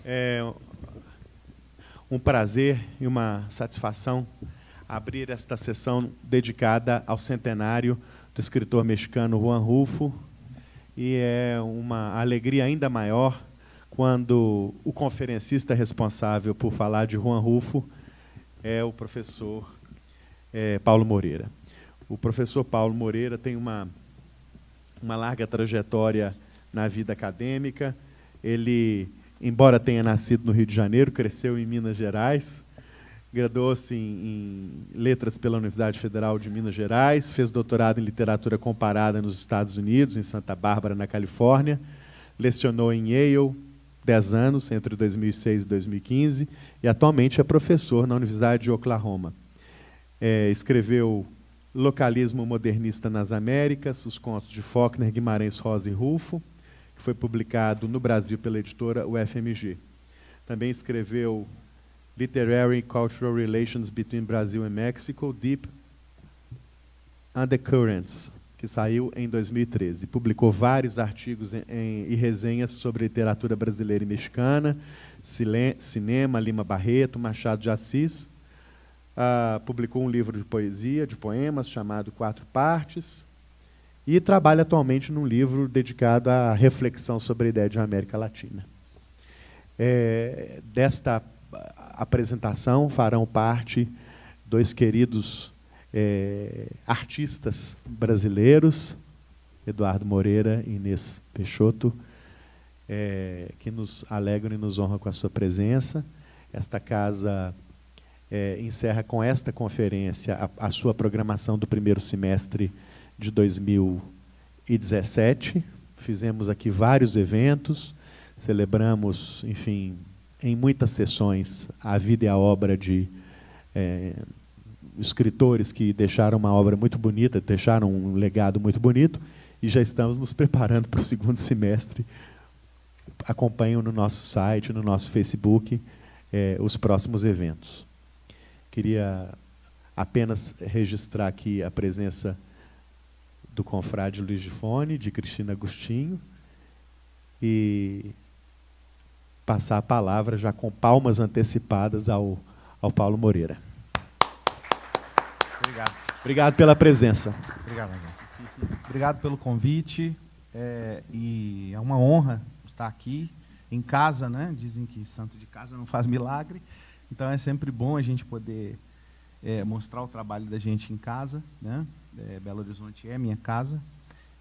É um prazer e uma satisfação abrir esta sessão dedicada ao centenário do escritor mexicano Juan Rulfo, e é uma alegria ainda maior quando o conferencista responsável por falar de Juan Rulfo é o professor Paulo Moreira. O professor Paulo Moreira tem uma larga trajetória na vida acadêmica. Ele, embora tenha nascido no Rio de Janeiro, cresceu em Minas Gerais, graduou-se em Letras pela Universidade Federal de Minas Gerais, fez doutorado em Literatura Comparada nos Estados Unidos, em Santa Bárbara, na Califórnia, lecionou em Yale 10 anos, entre 2006 e 2015, e atualmente é professor na Universidade de Oklahoma. Escreveu Localismo Modernista nas Américas, os contos de Faulkner, Guimarães Rosa e Rulfo, que foi publicado no Brasil pela editora UFMG. Também escreveu Literary and Cultural Relations Between Brazil and Mexico, Deep Undercurrents, que saiu em 2013. Publicou vários artigos e resenhas sobre literatura brasileira e mexicana, cinema, Lima Barreto, Machado de Assis. Publicou um livro de poesia, de poemas, chamado Quatro Partes, e trabalha atualmente num livro dedicado à reflexão sobre a ideia de América Latina. Desta apresentação farão parte dois queridos artistas brasileiros, Eduardo Moreira e Inês Peixoto, que nos alegram e nos honram com a sua presença. Esta casa encerra com esta conferência a sua programação do primeiro semestre de 2017. Fizemos aqui vários eventos, celebramos, enfim, em muitas sessões, a vida e a obra de escritores que deixaram uma obra muito bonita, deixaram um legado muito bonito, e já estamos nos preparando para o segundo semestre. Acompanham no nosso site, no nosso Facebook, os próximos eventos. Queria apenas registrar aqui a presença do confrade Luiz Gifone, de Cristina Agostinho, e passar a palavra já com palmas antecipadas ao Paulo Moreira. Obrigado. Obrigado pela presença. Obrigado, André. Obrigado pelo convite. E é uma honra estar aqui em casa, né? Dizem que santo de casa não faz milagre. Então é sempre bom a gente poder mostrar o trabalho da gente em casa, né? Belo Horizonte é minha casa.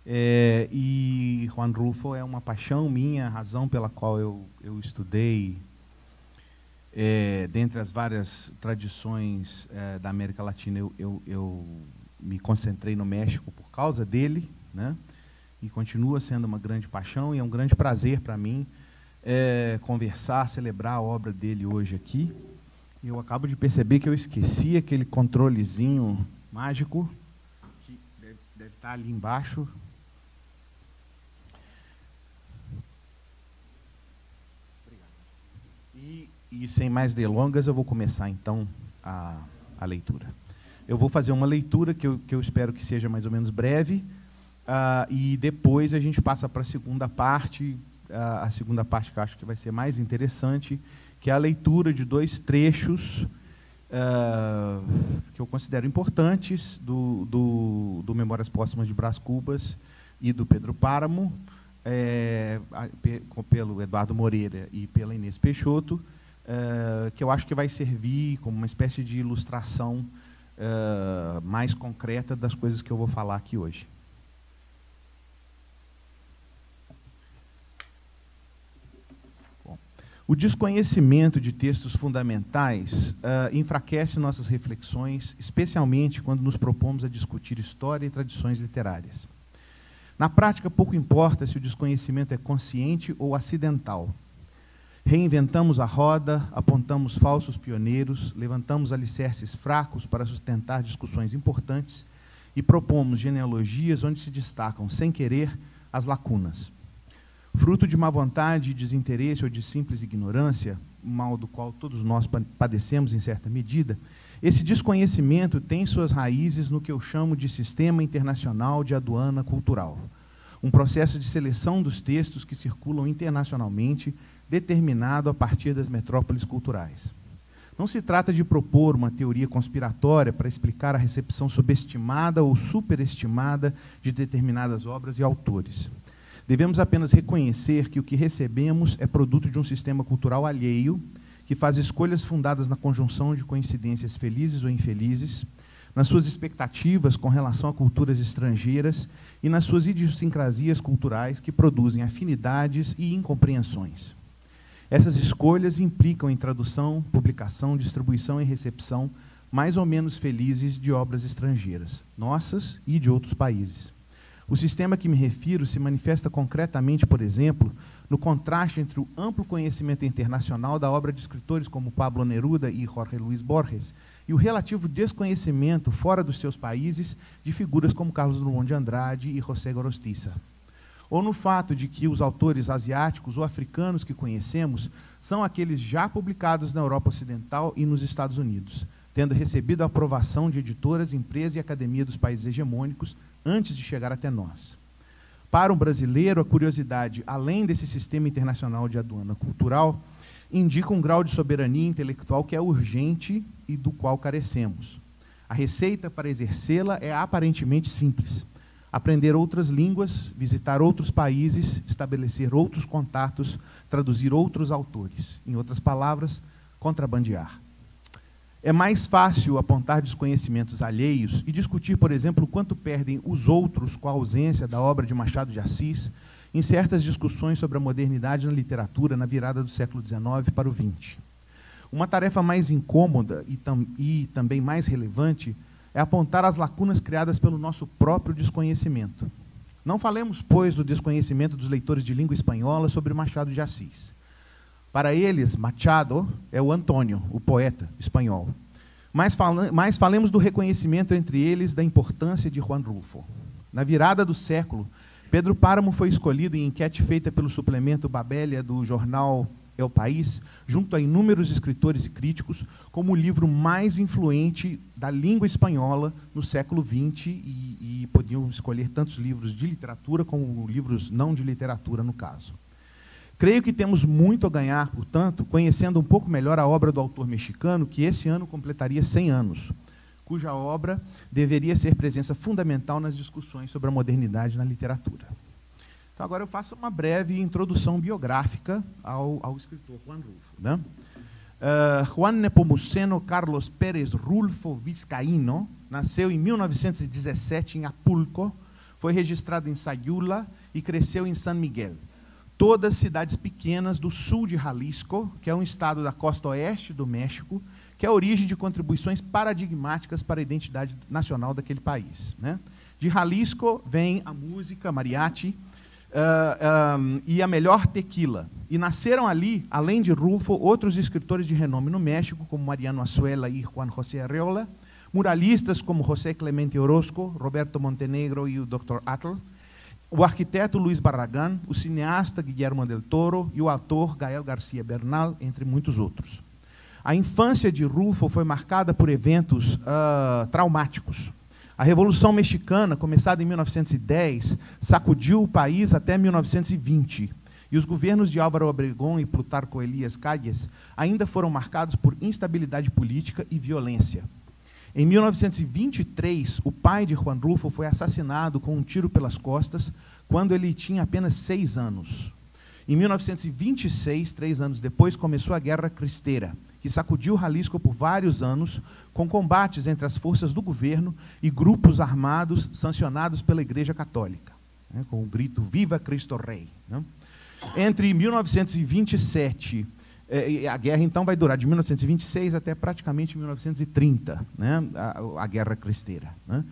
E Juan Rulfo é uma paixão minha, a razão pela qual eu estudei, dentre as várias tradições da América Latina, eu me concentrei no México por causa dele, né? E continua sendo uma grande paixão, e é um grande prazer para mim conversar, celebrar a obra dele hoje aqui. Eu acabo de perceber que eu esqueci aquele controlezinho mágico, que deve estar ali embaixo. E sem mais delongas, eu vou começar, então, a leitura. Eu vou fazer uma leitura que eu espero que seja mais ou menos breve, e depois a gente passa para a segunda parte que eu acho que vai ser mais interessante, que é a leitura de dois trechos que eu considero importantes do Memórias Póstumas de Brás Cubas e do Pedro Páramo, pelo Eduardo Moreira e pela Inês Peixoto, que eu acho que vai servir como uma espécie de ilustração mais concreta das coisas que eu vou falar aqui hoje. O desconhecimento de textos fundamentais enfraquece nossas reflexões, especialmente quando nos propomos a discutir história e tradições literárias. Na prática, pouco importa se o desconhecimento é consciente ou acidental. Reinventamos a roda, apontamos falsos pioneiros, levantamos alicerces fracos para sustentar discussões importantes e propomos genealogias onde se destacam, sem querer, as lacunas. Fruto de má vontade, desinteresse ou de simples ignorância, mal do qual todos nós padecemos em certa medida, esse desconhecimento tem suas raízes no que eu chamo de Sistema Internacional de Aduana Cultural, um processo de seleção dos textos que circulam internacionalmente determinado a partir das metrópoles culturais. Não se trata de propor uma teoria conspiratória para explicar a recepção subestimada ou superestimada de determinadas obras e autores. Devemos apenas reconhecer que o que recebemos é produto de um sistema cultural alheio, que faz escolhas fundadas na conjunção de coincidências felizes ou infelizes, nas suas expectativas com relação a culturas estrangeiras e nas suas idiosincrasias culturais que produzem afinidades e incompreensões. Essas escolhas implicam em tradução, publicação, distribuição e recepção mais ou menos felizes de obras estrangeiras, nossas e de outros países. O sistema a que me refiro se manifesta concretamente, por exemplo, no contraste entre o amplo conhecimento internacional da obra de escritores como Pablo Neruda e Jorge Luis Borges e o relativo desconhecimento fora dos seus países de figuras como Carlos Drummond de Andrade e José Gorostiza. Ou no fato de que os autores asiáticos ou africanos que conhecemos são aqueles já publicados na Europa Ocidental e nos Estados Unidos, tendo recebido a aprovação de editoras, empresas e academia dos países hegemônicos antes de chegar até nós. Para um brasileiro, a curiosidade, além desse sistema internacional de aduana cultural, indica um grau de soberania intelectual que é urgente e do qual carecemos. A receita para exercê-la é aparentemente simples. Aprender outras línguas, visitar outros países, estabelecer outros contatos, traduzir outros autores. Em outras palavras, contrabandear. É mais fácil apontar desconhecimentos alheios e discutir, por exemplo, quanto perdem os outros com a ausência da obra de Machado de Assis em certas discussões sobre a modernidade na literatura na virada do século XIX para o XX. Uma tarefa mais incômoda e também mais relevante é apontar as lacunas criadas pelo nosso próprio desconhecimento. Não falemos, pois, do desconhecimento dos leitores de língua espanhola sobre Machado de Assis. Para eles, Machado é o Antônio, o poeta espanhol. Mas falemos do reconhecimento entre eles da importância de Juan Rulfo. Na virada do século, Pedro Páramo foi escolhido em enquete feita pelo suplemento Babélia do jornal El País, junto a inúmeros escritores e críticos, como o livro mais influente da língua espanhola no século XX, e podiam escolher tantos livros de literatura como livros não de literatura, no caso. Creio que temos muito a ganhar, portanto, conhecendo um pouco melhor a obra do autor mexicano, que esse ano completaria 100 anos, cuja obra deveria ser presença fundamental nas discussões sobre a modernidade na literatura. Então, agora eu faço uma breve introdução biográfica ao escritor Juan Rulfo, né? Juan Nepomuceno Carlos Pérez Rulfo Vizcaíno nasceu em 1917 em Apulco, foi registrado em Sayula e cresceu em San Miguel. Todas cidades pequenas do sul de Jalisco, que é um estado da costa oeste do México, que é a origem de contribuições paradigmáticas para a identidade nacional daquele país, né? De Jalisco vem a música, mariachi, e a melhor tequila. E nasceram ali, além de Rulfo, outros escritores de renome no México, como Mariano Azuela e Juan José Arreola, muralistas como José Clemente Orozco, Roberto Montenegro e o Dr. Atl, o arquiteto Luiz Barragán, o cineasta Guillermo del Toro e o ator Gael García Bernal, entre muitos outros. A infância de Rulfo foi marcada por eventos traumáticos. A Revolução Mexicana, começada em 1910, sacudiu o país até 1920, e os governos de Álvaro Obregón e Plutarco Elías Calles ainda foram marcados por instabilidade política e violência. Em 1923, o pai de Juan Rulfo foi assassinado com um tiro pelas costas, quando ele tinha apenas 6 anos. Em 1926, 3 anos depois, começou a Guerra Cristera, que sacudiu Jalisco por vários anos, com combates entre as forças do governo e grupos armados sancionados pela Igreja Católica, né, com o grito Viva Cristo Rei, né? Entre 1927, a guerra então vai durar de 1926 até praticamente 1930, né, a Guerra Cristera, né?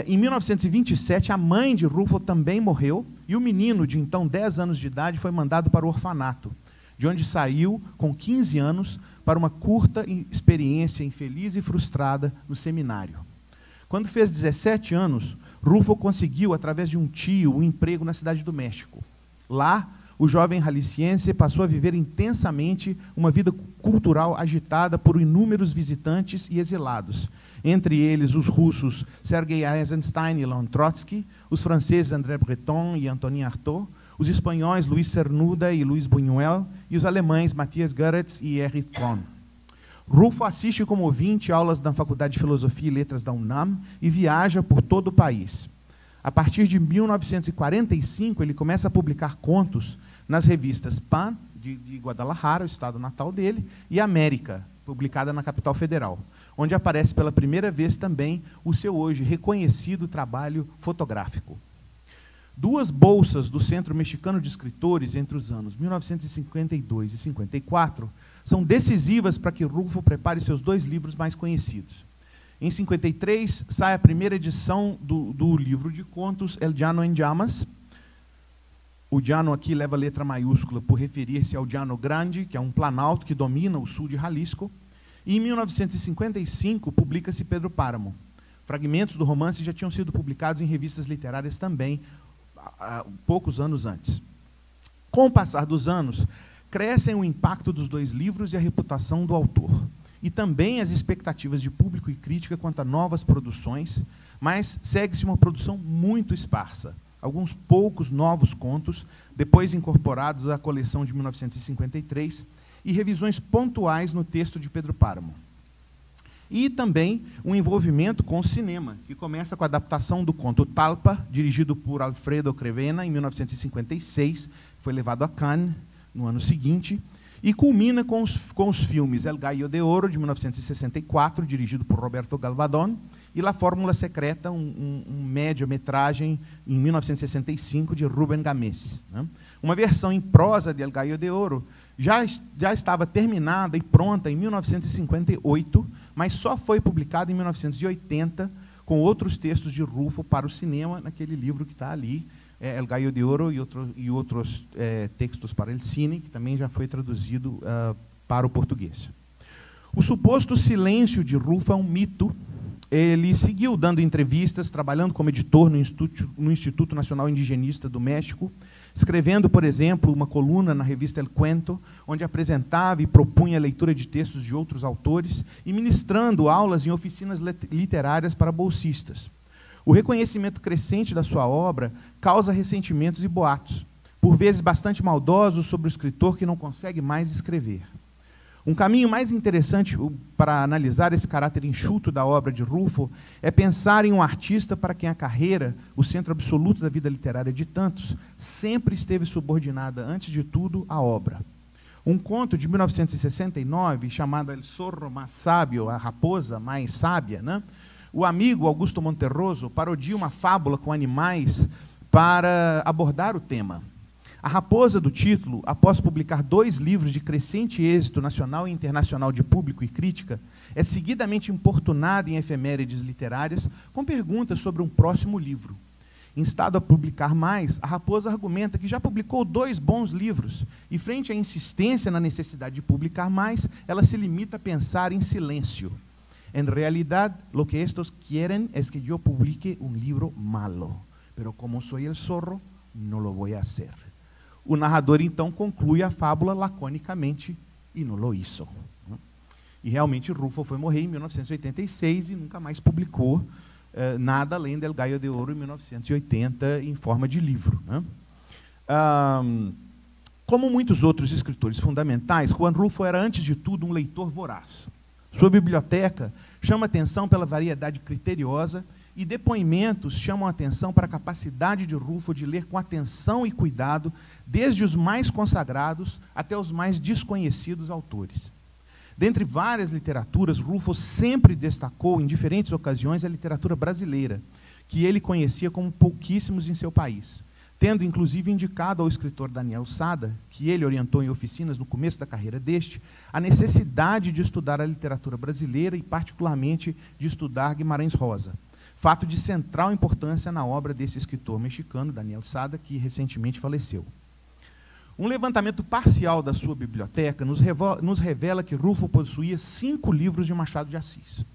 Em 1927, a mãe de Rulfo também morreu, e o menino, de então 10 anos de idade, foi mandado para o orfanato, de onde saiu, com 15 anos, para uma curta experiência infeliz e frustrada no seminário. Quando fez 17 anos, Rulfo conseguiu, através de um tio, um emprego na cidade do México. Lá, o jovem jalisciense passou a viver intensamente uma vida cultural agitada por inúmeros visitantes e exilados, entre eles os russos Sergei Eisenstein e Leon Trotsky, os franceses André Breton e Antonin Artaud, os espanhóis Luis Cernuda e Luis Buñuel, e os alemães Matthias Goeritz e Erich Fromm. Rulfo assiste como ouvinte aulas da Faculdade de Filosofia e Letras da UNAM e viaja por todo o país. A partir de 1945, ele começa a publicar contos nas revistas Pan, de Guadalajara, o estado natal dele, e América, publicada na capital federal, onde aparece pela primeira vez também o seu hoje reconhecido trabalho fotográfico. 2 bolsas do Centro Mexicano de Escritores entre os anos 1952 e 54 são decisivas para que Rulfo prepare seus 2 livros mais conhecidos. Em 53, sai a primeira edição do livro de contos El Llano en Llamas. O Llano aqui leva letra maiúscula por referir-se ao Llano Grande, que é um planalto que domina o sul de Jalisco. E em 1955, publica-se Pedro Páramo. Fragmentos do romance já tinham sido publicados em revistas literárias também, poucos anos antes. Com o passar dos anos, crescem o impacto dos 2 livros e a reputação do autor. E também as expectativas de público e crítica quanto a novas produções, mas segue-se uma produção muito esparsa. Alguns poucos novos contos, depois incorporados à coleção de 1953, e revisões pontuais no texto de Pedro Páramo. E também um envolvimento com o cinema, que começa com a adaptação do conto Talpa, dirigido por Alfredo Crevena, em 1956, foi levado a Cannes no ano seguinte, e culmina com os filmes El Gallo de Oro, de 1964, dirigido por Roberto Galvadón, e La Fórmula Secreta, um média-metragem, em 1965, de Rubén Gámez. Uma versão em prosa de El Gallo de Oro já estava terminada e pronta em 1958, mas só foi publicada em 1980, com outros textos de Rulfo para o cinema, naquele livro que está ali, El Gallo de Oro e outros textos para el cine, que também já foi traduzido para o português. O suposto silêncio de Rulfo é um mito. Ele seguiu dando entrevistas, trabalhando como editor no Instituto Nacional Indigenista do México, escrevendo, por exemplo, uma coluna na revista El Cuento, onde apresentava e propunha a leitura de textos de outros autores, e ministrando aulas em oficinas literárias para bolsistas. O reconhecimento crescente da sua obra causa ressentimentos e boatos, por vezes bastante maldosos sobre o escritor que não consegue mais escrever. Um caminho mais interessante para analisar esse caráter enxuto da obra de Rulfo é pensar em um artista para quem a carreira, o centro absoluto da vida literária de tantos, sempre esteve subordinada, antes de tudo, à obra. Um conto de 1969, chamado El Zorro Más Sabio, a raposa mais sábia, né? O amigo Augusto Monterroso parodia uma fábula com animais para abordar o tema. A raposa do título, após publicar 2 livros de crescente êxito nacional e internacional de público e crítica, é seguidamente importunada em efemérides literárias com perguntas sobre um próximo livro. Instado a publicar mais, a raposa argumenta que já publicou 2 bons livros, e frente à insistência na necessidade de publicar mais, ela se limita a pensar em silêncio. En realidad, lo que estos quieren es que yo publique un libro malo, pero como soy el zorro, no lo voy a hacer. O narrador, então, conclui a fábula laconicamente, e não lo hizo. E, realmente, Rulfo foi morrer em 1986 e nunca mais publicou nada além del Gallo de Oro, em 1980, em forma de livro. Como muitos outros escritores fundamentais, Juan Rulfo era, antes de tudo, um leitor voraz. Sua biblioteca chama atenção pela variedade criteriosa, e depoimentos chamam a atenção para a capacidade de Rulfo de ler com atenção e cuidado, desde os mais consagrados até os mais desconhecidos autores. Dentre várias literaturas, Rulfo sempre destacou, em diferentes ocasiões, a literatura brasileira, que ele conhecia como pouquíssimos em seu país, tendo inclusive indicado ao escritor Daniel Sada, que ele orientou em oficinas no começo da carreira deste, a necessidade de estudar a literatura brasileira e, particularmente, de estudar Guimarães Rosa, fato de central importância na obra desse escritor mexicano, Daniel Sada, que recentemente faleceu. Um levantamento parcial da sua biblioteca nos revela que Rulfo possuía 5 livros de Machado de Assis.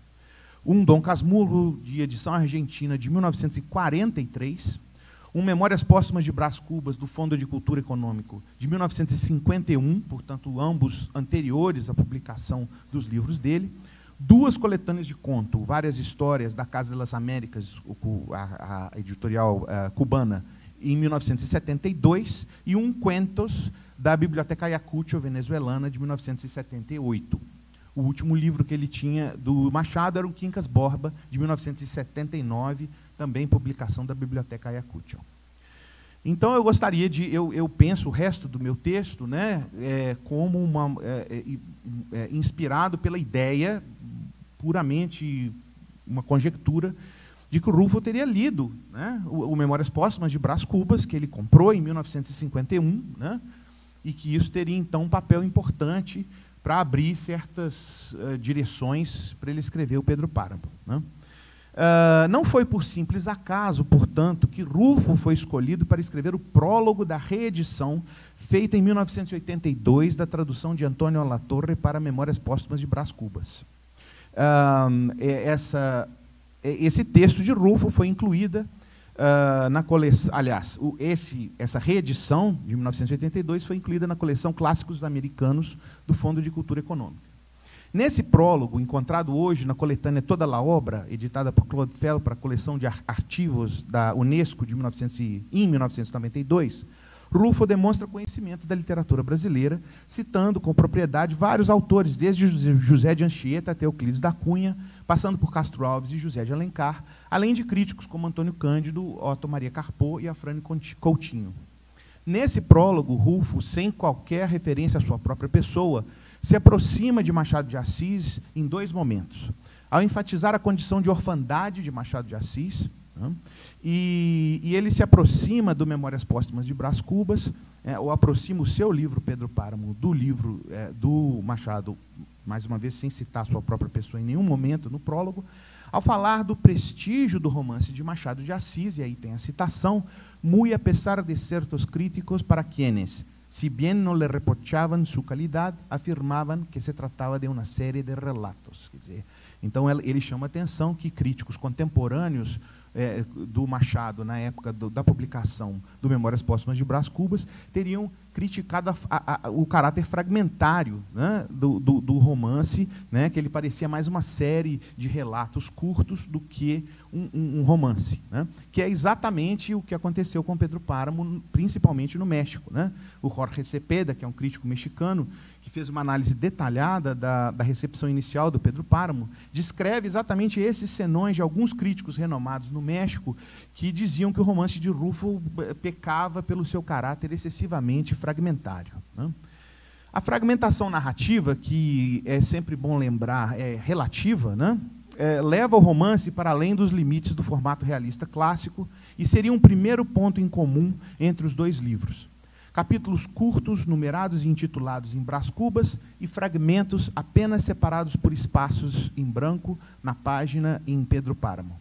Um Dom Casmurro, de edição argentina, de 1943, um Memórias Póstumas de Brás Cubas, do Fundo de Cultura Econômico, de 1951, portanto, ambos anteriores à publicação dos livros dele, 2 coletâneas de conto, Várias Histórias, da Casa das Américas, a editorial cubana, em 1972, e um Cuentos, da Biblioteca Ayacucho venezuelana, de 1978. O último livro que ele tinha do Machado era o Quincas Borba, de 1979, também publicação da Biblioteca Ayacucho. Então, eu gostaria de... Eu penso o resto do meu texto, né, como inspirado pela ideia, puramente uma conjectura, de que o Rulfo teria lido, né, o Memórias Póstumas de Brás Cubas, que ele comprou em 1951, né, e que isso teria, então, um papel importante para abrir certas direções para ele escrever o Pedro Páramo, né. Não foi por simples acaso, portanto, que Rulfo foi escolhido para escrever o prólogo da reedição feita em 1982 da tradução de Antônio Alatorre para Memórias Póstumas de Brás Cubas. Esse texto de Rulfo foi incluída na coleção, aliás, essa reedição de 1982 foi incluída na coleção Clássicos Americanos do Fundo de Cultura Econômica. Nesse prólogo, encontrado hoje na coletânea Toda a Obra, editada por Claude Fell para a coleção de arquivos da Unesco em 1992, Rulfo demonstra conhecimento da literatura brasileira, citando com propriedade vários autores, desde José de Anchieta até Euclides da Cunha, passando por Castro Alves e José de Alencar, além de críticos como Antônio Cândido, Otto Maria Carpo e Afrânio Coutinho. Nesse prólogo, Rulfo, sem qualquer referência à sua própria pessoa, se aproxima de Machado de Assis em dois momentos. Ao enfatizar a condição de orfandade de Machado de Assis, né, e ele se aproxima do Memórias Póstumas de Brás Cubas, ou aproxima o seu livro, Pedro Páramo, do livro do Machado, mais uma vez sem citar a sua própria pessoa em nenhum momento no prólogo, ao falar do prestígio do romance de Machado de Assis, e aí tem a citação, muy a pesar de certos críticos para quienes, si bien no le reprochaban su calidad, afirmaban que se tratava de uma série de relatos. Quer dizer, então ele chama a atenção que críticos contemporâneos do Machado, na época da publicação do Memórias Póstumas de Brás Cubas, teriam criticado o caráter fragmentário, né, do romance, né, que ele parecia mais uma série de relatos curtos do que um romance, né, que é exatamente o que aconteceu com Pedro Páramo, principalmente no México, né. O Jorge Cepeda, que é um crítico mexicano, que fez uma análise detalhada da recepção inicial do Pedro Páramo, descreve exatamente esses senões de alguns críticos renomados no México que diziam que o romance de Rulfo pecava pelo seu caráter excessivamente fragmentário, né? A fragmentação narrativa, que é sempre bom lembrar, é relativa, né? Leva o romance para além dos limites do formato realista clássico e seria um primeiro ponto em comum entre os dois livros. Capítulos curtos, numerados e intitulados em Brás Cubas, e fragmentos apenas separados por espaços em branco na página em Pedro Páramo.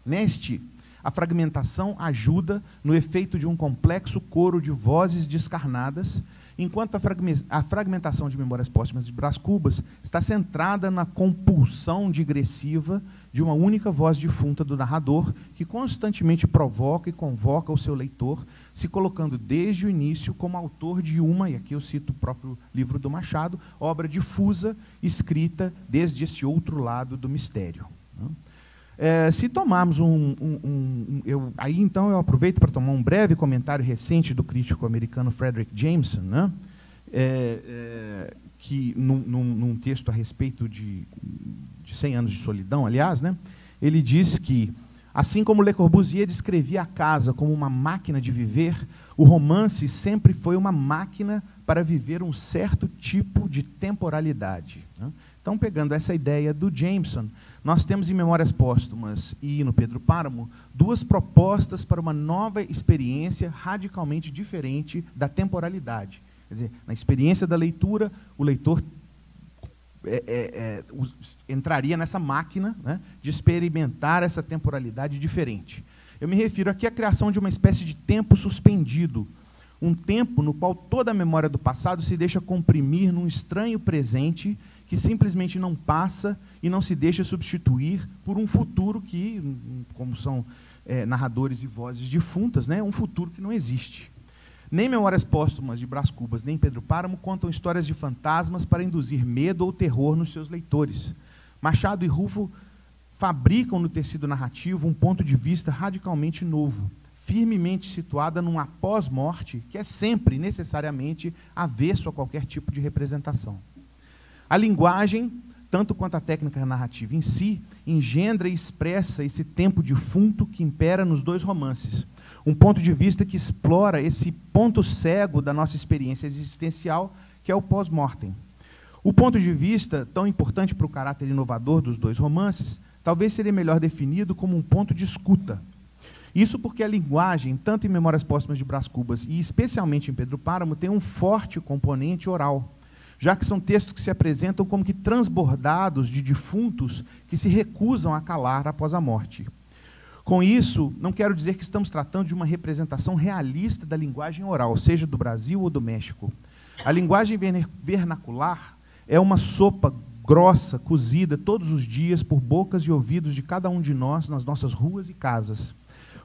Neste, a fragmentação ajuda no efeito de um complexo coro de vozes descarnadas, enquanto a fragmentação de Memórias Póstumas de Brás Cubas está centrada na compulsão digressiva de uma única voz difunta do narrador, que constantemente provoca e convoca o seu leitor, se colocando desde o início como autor de uma, e aqui eu cito o próprio livro do Machado, obra difusa, escrita desde esse outro lado do mistério. Se tomarmos aí então eu aproveito para tomar um breve comentário recente do crítico americano Frederick Jameson, né, que num texto a respeito de 100 anos de solidão, aliás, né, ele diz que, assim como Le Corbusier descrevia a casa como uma máquina de viver, o romance sempre foi uma máquina para viver um certo tipo de temporalidade, né? Então, pegando essa ideia do Jameson, nós temos em Memórias Póstumas e no Pedro Páramo duas propostas para uma nova experiência radicalmente diferente da temporalidade. Quer dizer, na experiência da leitura, o leitor entraria nessa máquina, né, de experimentar essa temporalidade diferente. Eu me refiro aqui à criação de uma espécie de tempo suspendido, um tempo no qual toda a memória do passado se deixa comprimir num estranho presente que simplesmente não passa e não se deixa substituir por um futuro que, como são narradores e vozes difuntas, né, um futuro que não existe. Nem Memórias Póstumas de Brás Cubas, nem Pedro Páramo contam histórias de fantasmas para induzir medo ou terror nos seus leitores. Machado e Rulfo fabricam no tecido narrativo um ponto de vista radicalmente novo, firmemente situada num após-morte, que é sempre, necessariamente, avesso a qualquer tipo de representação. A linguagem, tanto quanto a técnica narrativa em si, engendra e expressa esse tempo defunto que impera nos dois romances. Um ponto de vista que explora esse ponto cego da nossa experiência existencial, que é o pós-mortem. O ponto de vista, tão importante para o caráter inovador dos dois romances, talvez seria melhor definido como um ponto de escuta. Isso porque a linguagem, tanto em Memórias Póstumas de Brás Cubas e especialmente em Pedro Páramo, tem um forte componente oral, já que são textos que se apresentam como que transbordados de defuntos que se recusam a calar após a morte. Com isso, não quero dizer que estamos tratando de uma representação realista da linguagem oral, seja do Brasil ou do México. A linguagem vernacular é uma sopa grossa, cozida todos os dias por bocas e ouvidos de cada um de nós nas nossas ruas e casas.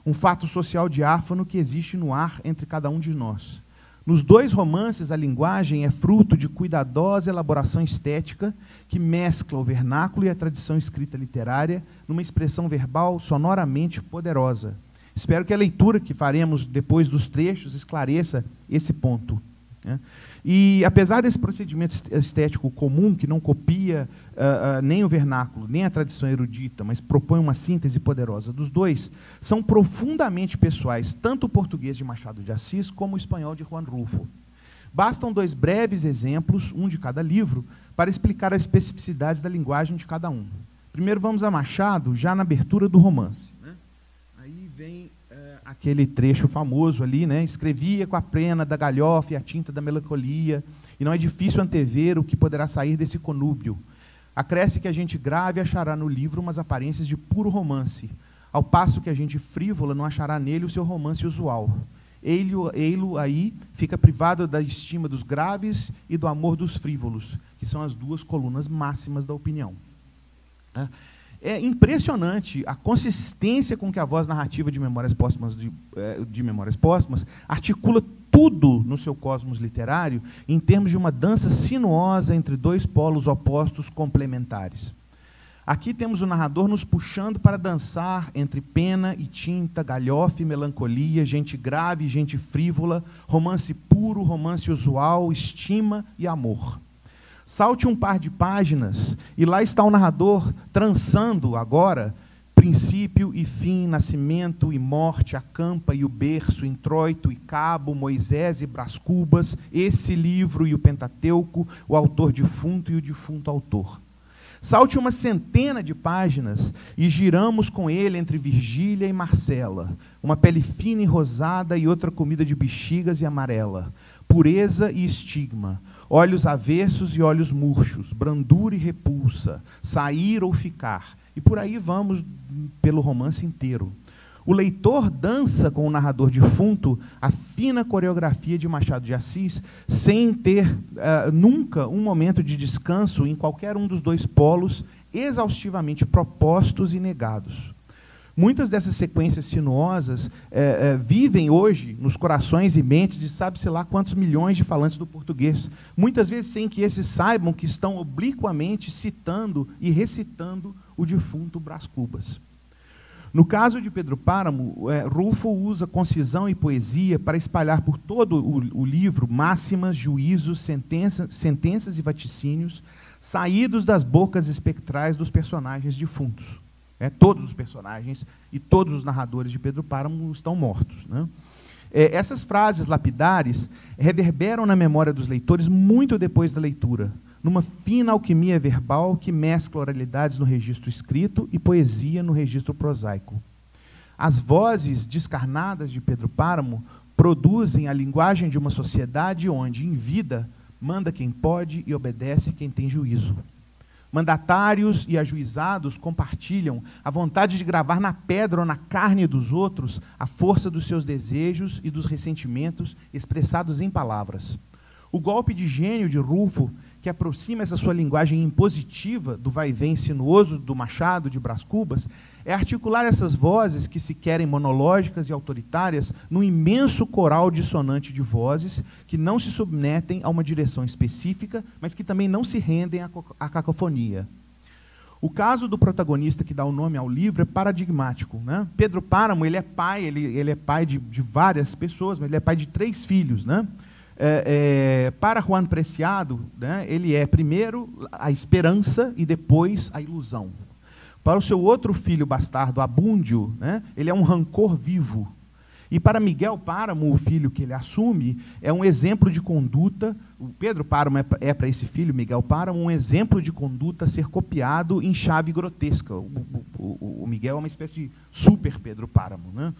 Um fato social diáfano que existe no ar entre cada um de nós. Nos dois romances, a linguagem é fruto de cuidadosa elaboração estética que mescla o vernáculo e a tradição escrita literária numa expressão verbal sonoramente poderosa. Espero que a leitura que faremos depois dos trechos esclareça esse ponto. E, apesar desse procedimento estético comum, que não copia nem o vernáculo, nem a tradição erudita, mas propõe uma síntese poderosa dos dois, são profundamente pessoais, tanto o português de Machado de Assis, como o espanhol de Juan Rulfo. Bastam dois breves exemplos, um de cada livro, para explicar as especificidades da linguagem de cada um. Primeiro vamos a Machado, já na abertura do romance. Aí vem aquele trecho famoso ali, escrevia com a pena da galhofa e a tinta da melancolia, e não é difícil antever o que poderá sair desse conúbio. Acresce que a gente grave achará no livro umas aparências de puro romance, ao passo que a gente frívola não achará nele o seu romance usual. Ei-lo aí fica privado da estima dos graves e do amor dos frívolos, que são as duas colunas máximas da opinião. É impressionante a consistência com que a voz narrativa de Memórias Póstumas, articula tudo no seu cosmos literário em termos de uma dança sinuosa entre dois polos opostos complementares. Aqui temos o narrador nos puxando para dançar entre pena e tinta, galhofa e melancolia, gente grave e gente frívola, romance puro, romance usual, estima e amor. Salte um par de páginas e lá está o narrador trançando agora princípio e fim, nascimento e morte, a campa e o berço, introito e cabo, Moisés e Brás Cubas, esse livro e o Pentateuco, o autor defunto e o defunto autor. Salte uma centena de páginas e giramos com ele entre Virgília e Marcela, uma pele fina e rosada e outra comida de bexigas e amarela, pureza e estigma, olhos avessos e olhos murchos, brandura e repulsa, sair ou ficar. E por aí vamos pelo romance inteiro. O leitor dança com o narrador defunto a fina coreografia de Machado de Assis, sem ter nunca um momento de descanso em qualquer um dos dois polos, exaustivamente propostos e negados. Muitas dessas sequências sinuosas vivem hoje nos corações e mentes de sabe-se lá quantos milhões de falantes do português, muitas vezes sem que esses saibam que estão obliquamente citando e recitando o defunto Brás Cubas. No caso de Pedro Páramo, Rulfo usa concisão e poesia para espalhar por todo o livro máximas, juízos, sentenças e vaticínios, saídos das bocas espectrais dos personagens defuntos. Todos os personagens e todos os narradores de Pedro Páramo estão mortos. Essas frases lapidares reverberam na memória dos leitores muito depois da leitura, numa fina alquimia verbal que mescla oralidades no registro escrito e poesia no registro prosaico. As vozes descarnadas de Pedro Páramo produzem a linguagem de uma sociedade onde, em vida, manda quem pode e obedece quem tem juízo. Mandatários e ajuizados compartilham a vontade de gravar na pedra ou na carne dos outros a força dos seus desejos e dos ressentimentos expressados em palavras. O golpe de gênio de Rulfo, que aproxima essa sua linguagem impositiva do vai-vem sinuoso do Machado, de Brás Cubas, é articular essas vozes que se querem monológicas e autoritárias num imenso coral dissonante de vozes que não se submetem a uma direção específica, mas que também não se rendem à cacofonia. O caso do protagonista que dá o nome ao livro é paradigmático, né? Pedro Páramo, ele é pai, ele é pai de várias pessoas, mas ele é pai de 3 filhos, né? Para Juan Preciado, né, ele é primeiro a esperança e depois a ilusão. Para o seu outro filho bastardo, Abúndio, né, ele é um rancor vivo. E para Miguel Páramo, o filho que ele assume, é um exemplo de conduta. O Pedro Páramo é para esse filho, Miguel Páramo, um exemplo de conduta a ser copiado em chave grotesca. O Miguel é uma espécie de super Pedro Páramo, né?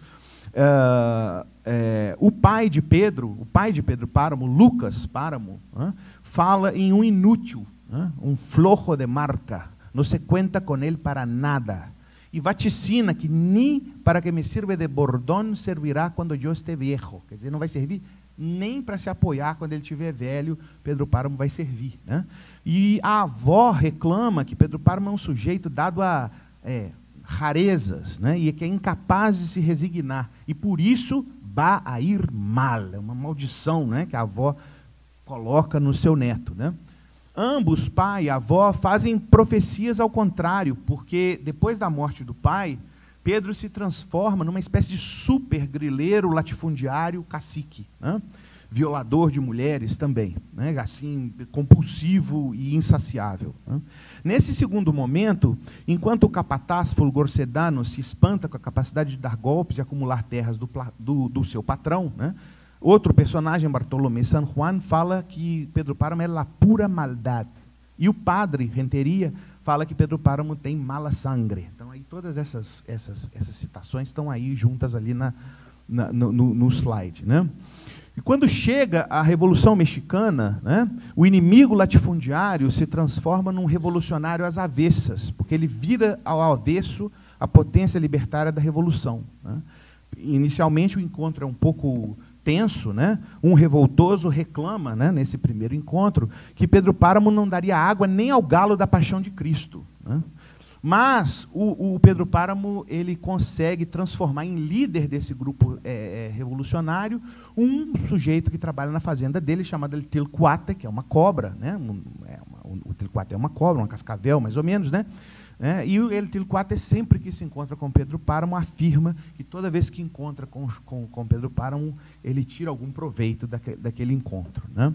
O pai de Pedro Páramo, Lucas Páramo, né, fala em um inútil, né, um flojo de marca, não se conta com ele para nada. E vaticina que nem para que me sirva de bordão servirá quando eu estiver viejo. Quer dizer, não vai servir nem para se apoiar quando ele estiver velho, Pedro Páramo vai servir, né? E a avó reclama que Pedro Páramo é um sujeito dado a rarezas, né? E que é incapaz de se resignar. E por isso vai a ir mal. É uma maldição, né, que a avó coloca no seu neto, né? Ambos, pai e avó, fazem profecias ao contrário, porque depois da morte do pai, Pedro se transforma numa espécie de super grileiro, latifundiário, cacique, né? Violador de mulheres também, né? Assim, compulsivo e insaciável, né? Nesse segundo momento, enquanto o capataz Fulgor Sedano se espanta com a capacidade de dar golpes e acumular terras do seu patrão, né? Outro personagem, Bartolomé San Juan, fala que Pedro Páramo é la pura maldade. E o padre Renteria fala que Pedro Páramo tem mala sangre. Então, aí, todas essas citações estão aí juntas ali no slide, né? E quando chega a Revolução Mexicana, né, o inimigo latifundiário se transforma num revolucionário às avessas, porque ele vira ao avesso a potência libertária da Revolução, né? Inicialmente, o encontro é um pouco tenso, né? Um revoltoso reclama, né, nesse primeiro encontro, que Pedro Páramo não daria água nem ao galo da Paixão de Cristo, né? Mas o Pedro Páramo ele consegue transformar em líder desse grupo revolucionário um sujeito que trabalha na fazenda dele, chamado Tilcuate, que é uma cobra, né? O Tilcuate é uma cobra, uma cascavel, mais ou menos, né? E o Tilcuate, sempre que se encontra com Pedro Páramo, afirma que toda vez que encontra com Pedro Páramo, ele tira algum proveito daquele encontro, né?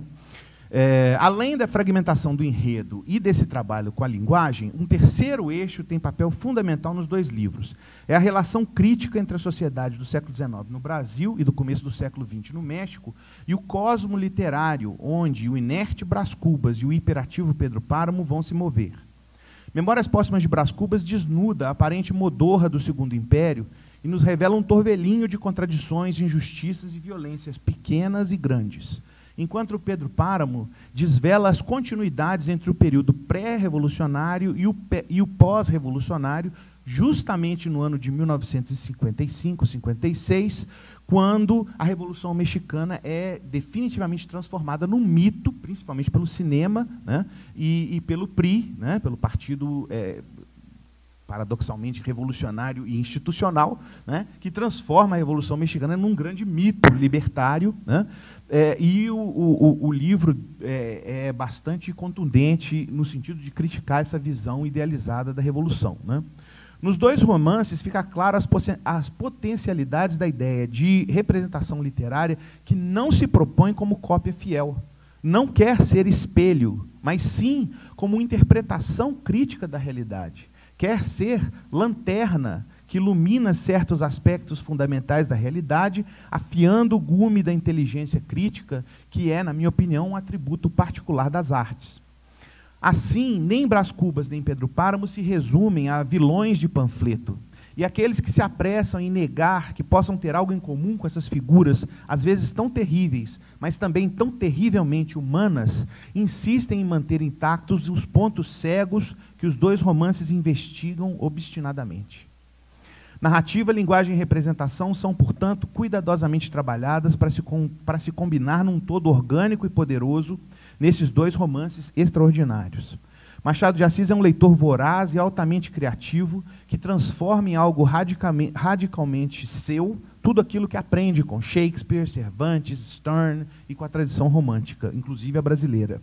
Além da fragmentação do enredo e desse trabalho com a linguagem, um terceiro eixo tem papel fundamental nos 2 livros. É a relação crítica entre a sociedade do século XIX no Brasil e do começo do século XX no México e o cosmo literário, onde o inerte Brás Cubas e o hiperativo Pedro Páramo vão se mover. Memórias Póstumas de Brás Cubas desnuda a aparente modorra do Segundo Império e nos revela um torvelinho de contradições, injustiças e violências pequenas e grandes, enquanto o Pedro Páramo desvela as continuidades entre o período pré-revolucionário e o pós-revolucionário, justamente no ano de 1955, 56, quando a Revolução Mexicana é definitivamente transformada num mito, principalmente pelo cinema, né, e pelo PRI, né, pelo Partido paradoxalmente revolucionário e institucional, né, que transforma a Revolução Mexicana num grande mito libertário, né, e o livro é bastante contundente no sentido de criticar essa visão idealizada da Revolução, né. Nos 2 romances fica claro as potencialidades da ideia de representação literária que não se propõe como cópia fiel, não quer ser espelho, mas sim como interpretação crítica da realidade. Quer ser lanterna que ilumina certos aspectos fundamentais da realidade, afiando o gume da inteligência crítica, que é, na minha opinião, um atributo particular das artes. Assim, nem Brás Cubas nem Pedro Páramo se resumem a vilões de panfleto. E aqueles que se apressam em negar que possam ter algo em comum com essas figuras, às vezes tão terríveis, mas também tão terrivelmente humanas, insistem em manter intactos os pontos cegos que os 2 romances investigam obstinadamente. Narrativa, linguagem e representação são, portanto, cuidadosamente trabalhadas para se combinar num todo orgânico e poderoso nesses 2 romances extraordinários. Machado de Assis é um leitor voraz e altamente criativo que transforma em algo radicalmente seu tudo aquilo que aprende com Shakespeare, Cervantes, Sterne e com a tradição romântica, inclusive a brasileira.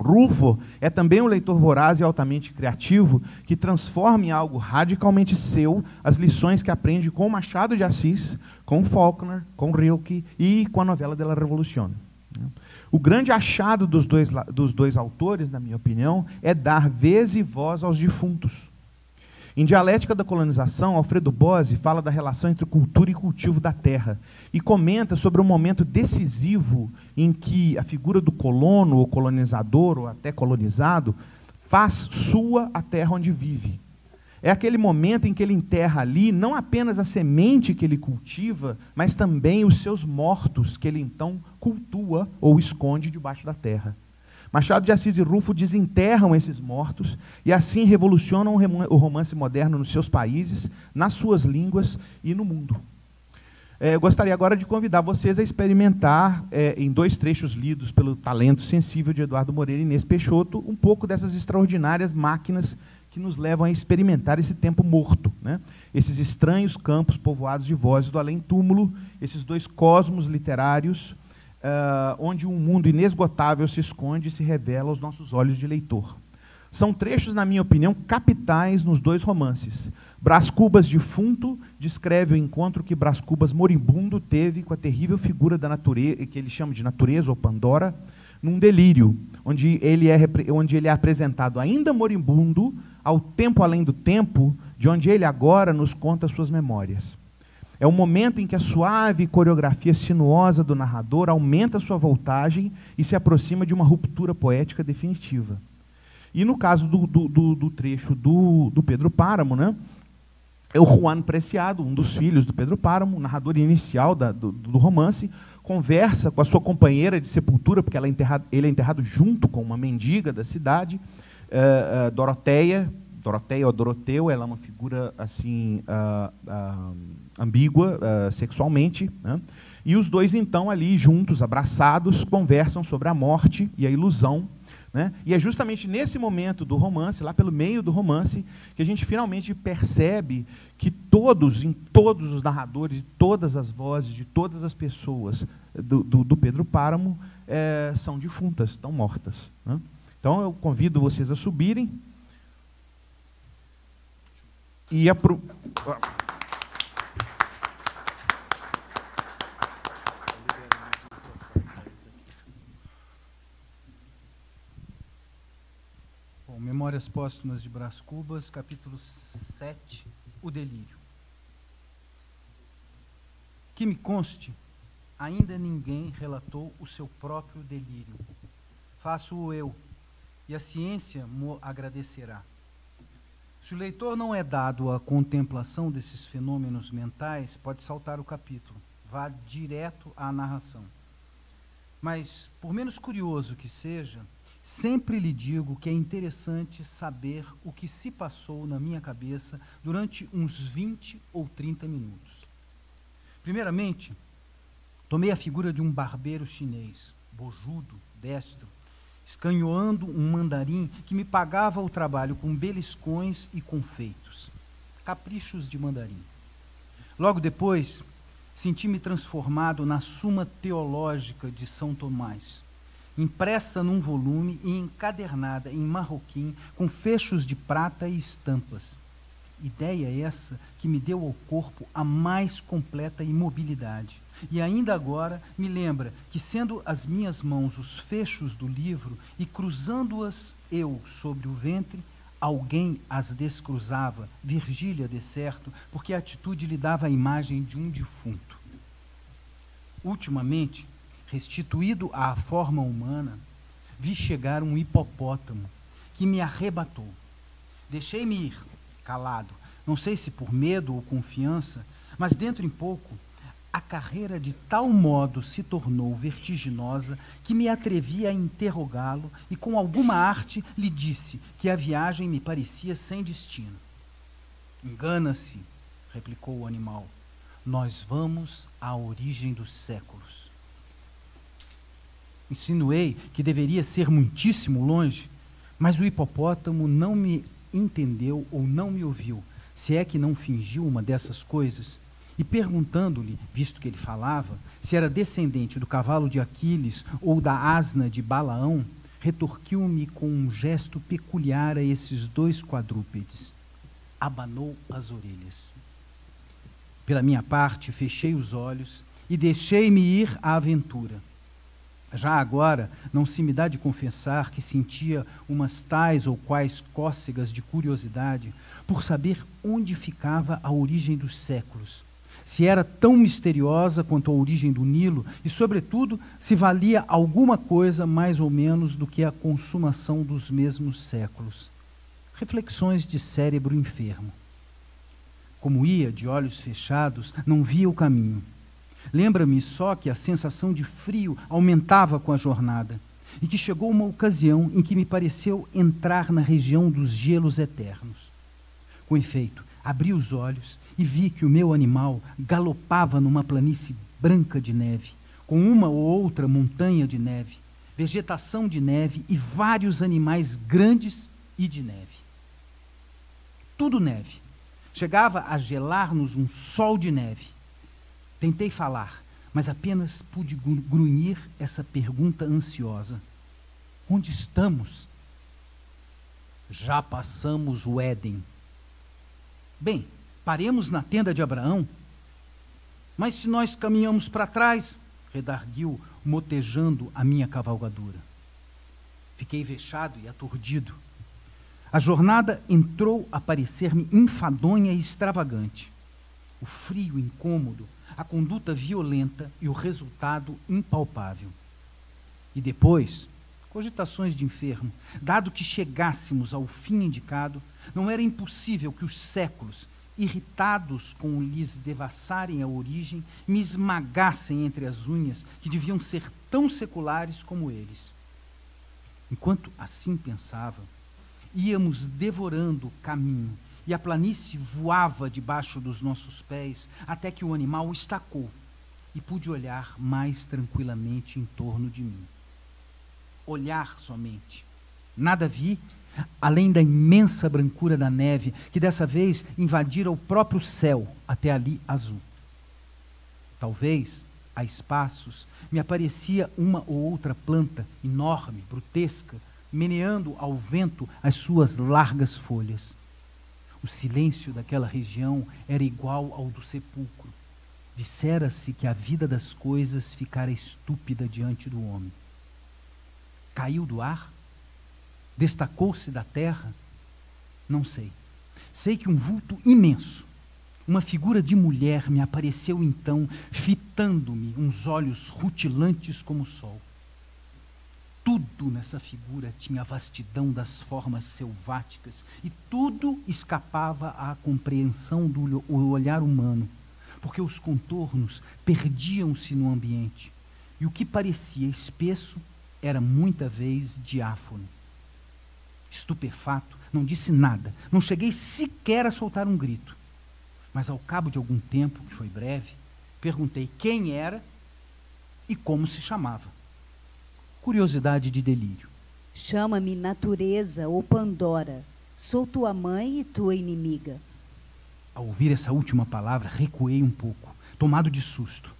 Rulfo é também um leitor voraz e altamente criativo que transforma em algo radicalmente seu as lições que aprende com Machado de Assis, com Faulkner, com Rilke e com a novela della Rivoluzione. O grande achado dos dois autores, na minha opinião, é dar vez e voz aos defuntos. Em Dialética da Colonização, Alfredo Bose fala da relação entre cultura e cultivo da terra e comenta sobre um momento decisivo em que a figura do colono, ou colonizador, ou até colonizado, faz sua a terra onde vive. É aquele momento em que ele enterra ali não apenas a semente que ele cultiva, mas também os seus mortos que ele então cultua ou esconde debaixo da terra. Machado de Assis e Rulfo desenterram esses mortos e assim revolucionam o romance moderno nos seus países, nas suas línguas e no mundo. Eu gostaria agora de convidar vocês a experimentar, em 2 trechos lidos pelo talento sensível de Eduardo Moreira e Inês Peixoto, um pouco dessas extraordinárias máquinas que nos levam a experimentar esse tempo morto, né? Esses estranhos campos povoados de vozes do além-túmulo, esses 2 cosmos literários, onde um mundo inesgotável se esconde e se revela aos nossos olhos de leitor. São trechos, na minha opinião, capitais nos 2 romances. Brás Cubas defunto descreve o encontro que Brás Cubas moribundo teve com a terrível figura da natureza, que ele chama de natureza ou Pandora, num delírio, onde ele é apresentado ainda moribundo ao tempo além do tempo, de onde ele agora nos conta suas memórias. É o momento em que a suave coreografia sinuosa do narrador aumenta sua voltagem e se aproxima de uma ruptura poética definitiva. E no caso do trecho do Pedro Páramo, né, é o Juan Preciado, um dos filhos do Pedro Páramo, o narrador inicial do romance, conversa com a sua companheira de sepultura, porque ele é enterrado junto com uma mendiga da cidade, Doroteia ou Doroteu, ela é uma figura assim ambígua sexualmente, né? E os 2 então ali juntos, abraçados, conversam sobre a morte e a ilusão, né? E é justamente nesse momento do romance, lá pelo meio do romance, que a gente finalmente percebe que em todos os narradores, de todas as vozes, de todas as pessoas do Pedro Páramo são defuntas, estão mortas, né? Então eu convido vocês a subirem e Bom, Memórias Póstumas de Brás Cubas, capítulo 7, O Delírio. Que me conste, ainda ninguém relatou o seu próprio delírio. Faço-o eu, e a ciência mo agradecerá. Se o leitor não é dado à contemplação desses fenômenos mentais, pode saltar o capítulo, vá direto à narração. Mas, por menos curioso que seja, sempre lhe digo que é interessante saber o que se passou na minha cabeça durante uns 20 ou 30 minutos. Primeiramente, tomei a figura de um barbeiro chinês, bojudo, destro, escanhoando um mandarim que me pagava o trabalho com beliscões e confeitos, caprichos de mandarim. Logo depois, senti-me transformado na Suma Teológica de São Tomás, impressa num volume e encadernada em marroquim com fechos de prata e estampas. Ideia essa que me deu ao corpo a mais completa imobilidade. E ainda agora me lembra que, sendo as minhas mãos os fechos do livro e cruzando-as eu sobre o ventre, alguém as descruzava, Virgília de certo, porque a atitude lhe dava a imagem de um defunto. Ultimamente, restituído à forma humana, vi chegar um hipopótamo que me arrebatou. Deixei-me ir, calado, não sei se por medo ou confiança, mas dentro em pouco, a carreira de tal modo se tornou vertiginosa que me atrevi a interrogá-lo e com alguma arte lhe disse que a viagem me parecia sem destino. Engana-se, replicou o animal, nós vamos à origem dos séculos. Insinuei que deveria ser muitíssimo longe, mas o hipopótamo não me entendeu ou não me ouviu, se é que não fingiu uma dessas coisas. E perguntando-lhe, visto que ele falava, se era descendente do cavalo de Aquiles ou da asna de Balaão, retorquiu-me com um gesto peculiar a esses 2 quadrúpedes. Abanou as orelhas. Pela minha parte, fechei os olhos e deixei-me ir à aventura. Já agora, não se me dá de confessar que sentia umas tais ou quais cócegas de curiosidade por saber onde ficava a origem dos séculos, se era tão misteriosa quanto a origem do Nilo e, sobretudo, se valia alguma coisa mais ou menos do que a consumação dos mesmos séculos. Reflexões de cérebro enfermo. Como ia de olhos fechados, não via o caminho. Lembra-me só que a sensação de frio aumentava com a jornada e que chegou uma ocasião em que me pareceu entrar na região dos gelos eternos. Com efeito, abri os olhos e vi que o meu animal galopava numa planície branca de neve, com uma ou outra montanha de neve, vegetação de neve e vários animais grandes e de neve. Tudo neve. Chegava a gelar-nos um sol de neve. Tentei falar, mas apenas pude grunhir essa pergunta ansiosa. Onde estamos? Já passamos o Éden. Bem, paremos na tenda de Abraão. Mas se nós caminhamos para trás, redarguiu, motejando a minha cavalgadura. Fiquei vexado e aturdido. A jornada entrou a parecer-me enfadonha e extravagante. O frio incômodo, a conduta violenta e o resultado impalpável. E depois, cogitações de enfermo, dado que chegássemos ao fim indicado, não era impossível que os séculos, irritados com lhes devassarem a origem, me esmagassem entre as unhas, que deviam ser tão seculares como eles. Enquanto assim pensava, íamos devorando o caminho, e a planície voava debaixo dos nossos pés, até que o animal estacou, e pude olhar mais tranquilamente em torno de mim. Olhar somente. Nada vi, além da imensa brancura da neve, que dessa vez invadira o próprio céu, até ali azul. Talvez, a espaços, me aparecia uma ou outra planta, enorme, brutesca, meneando ao vento as suas largas folhas. O silêncio daquela região era igual ao do sepulcro. Dissera-se que a vida das coisas ficara estúpida diante do homem. Caiu do ar? Destacou-se da terra? Não sei. Sei que um vulto imenso, uma figura de mulher, me apareceu então, fitando-me, uns olhos rutilantes como o sol. Tudo nessa figura tinha a vastidão das formas selváticas e tudo escapava à compreensão do olhar humano, porque os contornos perdiam-se no ambiente e o que parecia espesso era muita vez diáfano. Estupefato, não disse nada, não cheguei sequer a soltar um grito, mas ao cabo de algum tempo, que foi breve, perguntei quem era e como se chamava. Curiosidade de delírio. Chama-me natureza ou Pandora. Sou tua mãe e tua inimiga. Ao ouvir essa última palavra, recuei um pouco, tomado de susto.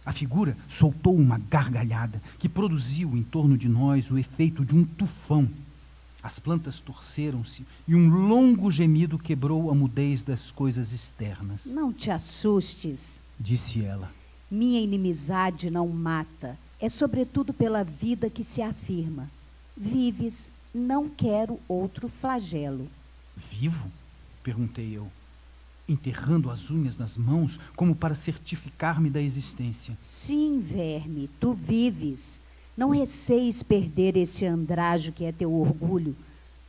A figura soltou uma gargalhada que produziu em torno de nós o efeito de um tufão. As plantas torceram-se e um longo gemido quebrou a mudez das coisas externas. Não te assustes, disse ela. Minha inimizade não mata. É sobretudo pela vida que se afirma. Vives, não quero outro flagelo. Vivo? Perguntei eu, enterrando as unhas nas mãos como para certificar-me da existência. Sim, verme, tu vives. Não receis perder esse andrajo que é teu orgulho.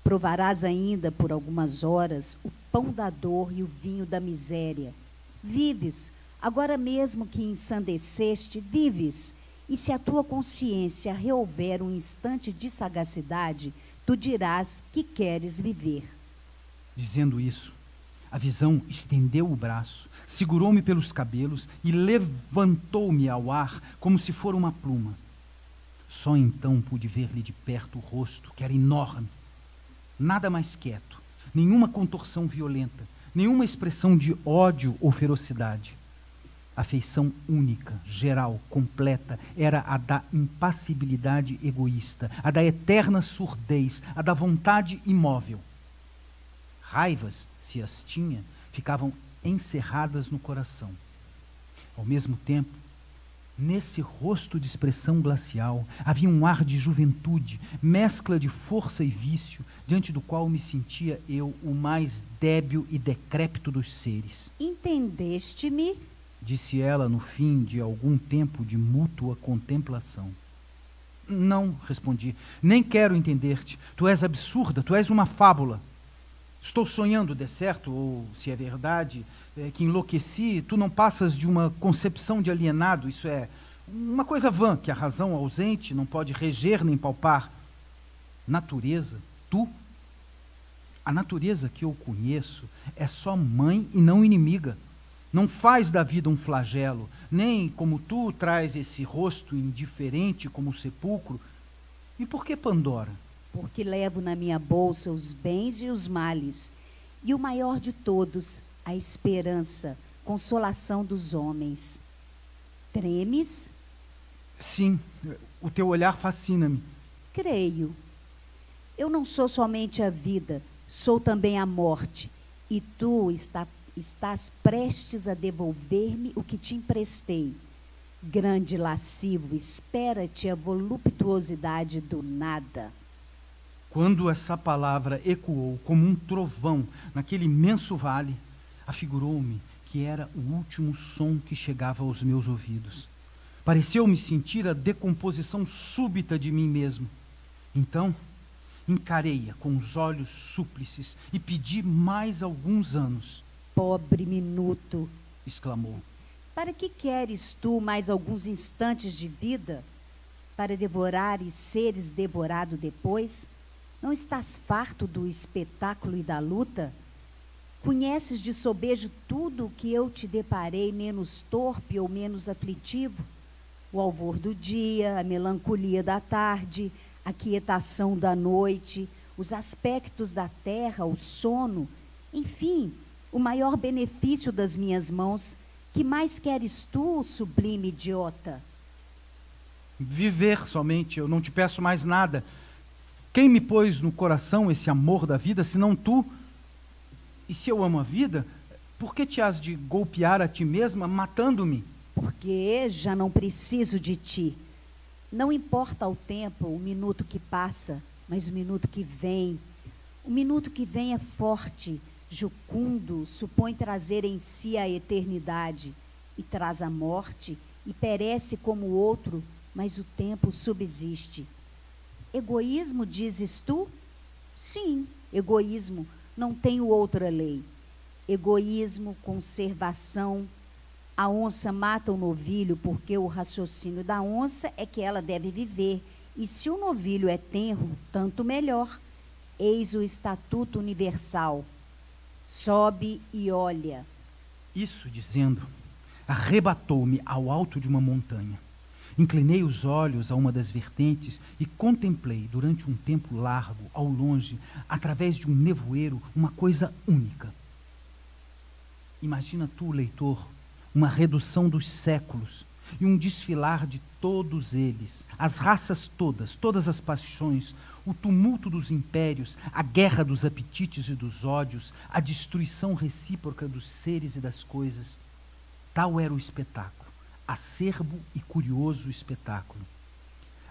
Provarás ainda por algumas horas o pão da dor e o vinho da miséria. Vives, agora mesmo que ensandeceste, vives. E se a tua consciência reouver um instante de sagacidade, tu dirás que queres viver. Dizendo isso, a visão estendeu o braço, segurou-me pelos cabelos e levantou-me ao ar como se fora uma pluma. Só então pude ver-lhe de perto o rosto, que era enorme. Nada mais quieto, nenhuma contorção violenta, nenhuma expressão de ódio ou ferocidade. A feição única, geral, completa, era a da impassibilidade egoísta, a da eterna surdez, a da vontade imóvel. Raivas, se as tinha, ficavam encerradas no coração. Ao mesmo tempo, nesse rosto de expressão glacial, havia um ar de juventude, mescla de força e vício, diante do qual me sentia eu o mais débil e decrépito dos seres. Entendeste-me? Disse ela no fim de algum tempo de mútua contemplação. Não, respondi, nem quero entender-te. Tu és absurda, tu és uma fábula. Estou sonhando, de certo, ou se é verdade, que enlouqueci, tu não passas de uma concepção de alienado, isso é, uma coisa vã, que a razão ausente não pode reger nem palpar. Natureza, tu? A natureza que eu conheço é só mãe e não inimiga. Não faz da vida um flagelo, nem, como tu, traz esse rosto indiferente como o sepulcro. E por que Pandora? Porque levo na minha bolsa os bens e os males, e o maior de todos, a esperança, consolação dos homens. Tremes? Sim, o teu olhar fascina-me. Creio. Eu não sou somente a vida, sou também a morte, e tu estás prestes a devolver-me o que te emprestei. Grande lascivo, espera-te a voluptuosidade do nada. Quando essa palavra ecoou como um trovão naquele imenso vale, afigurou-me que era o último som que chegava aos meus ouvidos. Pareceu-me sentir a decomposição súbita de mim mesmo. Então, encarei-a com os olhos súplices e pedi mais alguns anos. Pobre minuto, exclamou. Para que queres tu mais alguns instantes de vida? Para devorar e seres devorado depois? Não estás farto do espetáculo e da luta? Conheces de sobejo tudo o que eu te deparei menos torpe ou menos aflitivo? O alvor do dia, a melancolia da tarde, a quietação da noite, os aspectos da terra, o sono, enfim, o maior benefício das minhas mãos. Que mais queres tu, sublime idiota? Viver somente, eu não te peço mais nada. Quem me pôs no coração esse amor da vida, senão tu? E se eu amo a vida, por que te has de golpear a ti mesma, matando-me? Porque já não preciso de ti. Não importa o tempo, o minuto que passa, mas o minuto que vem. O minuto que vem é forte, jucundo, supõe trazer em si a eternidade, e traz a morte, e perece como o outro, mas o tempo subsiste. Egoísmo, dizes tu? Sim, egoísmo, não tenho outra lei. Egoísmo, conservação. A onça mata o novilho porque o raciocínio da onça é que ela deve viver, e se o novilho é tenro, tanto melhor. Eis o estatuto universal. Sobe e olha. Isso dizendo, arrebatou-me ao alto de uma montanha. Inclinei os olhos a uma das vertentes e contemplei durante um tempo largo, ao longe, através de um nevoeiro, uma coisa única. Imagina tu, leitor, uma redução dos séculos e um desfilar de todos eles, as raças todas, todas as paixões, o tumulto dos impérios, a guerra dos apetites e dos ódios, a destruição recíproca dos seres e das coisas. Tal era o espetáculo, acerbo e curioso espetáculo.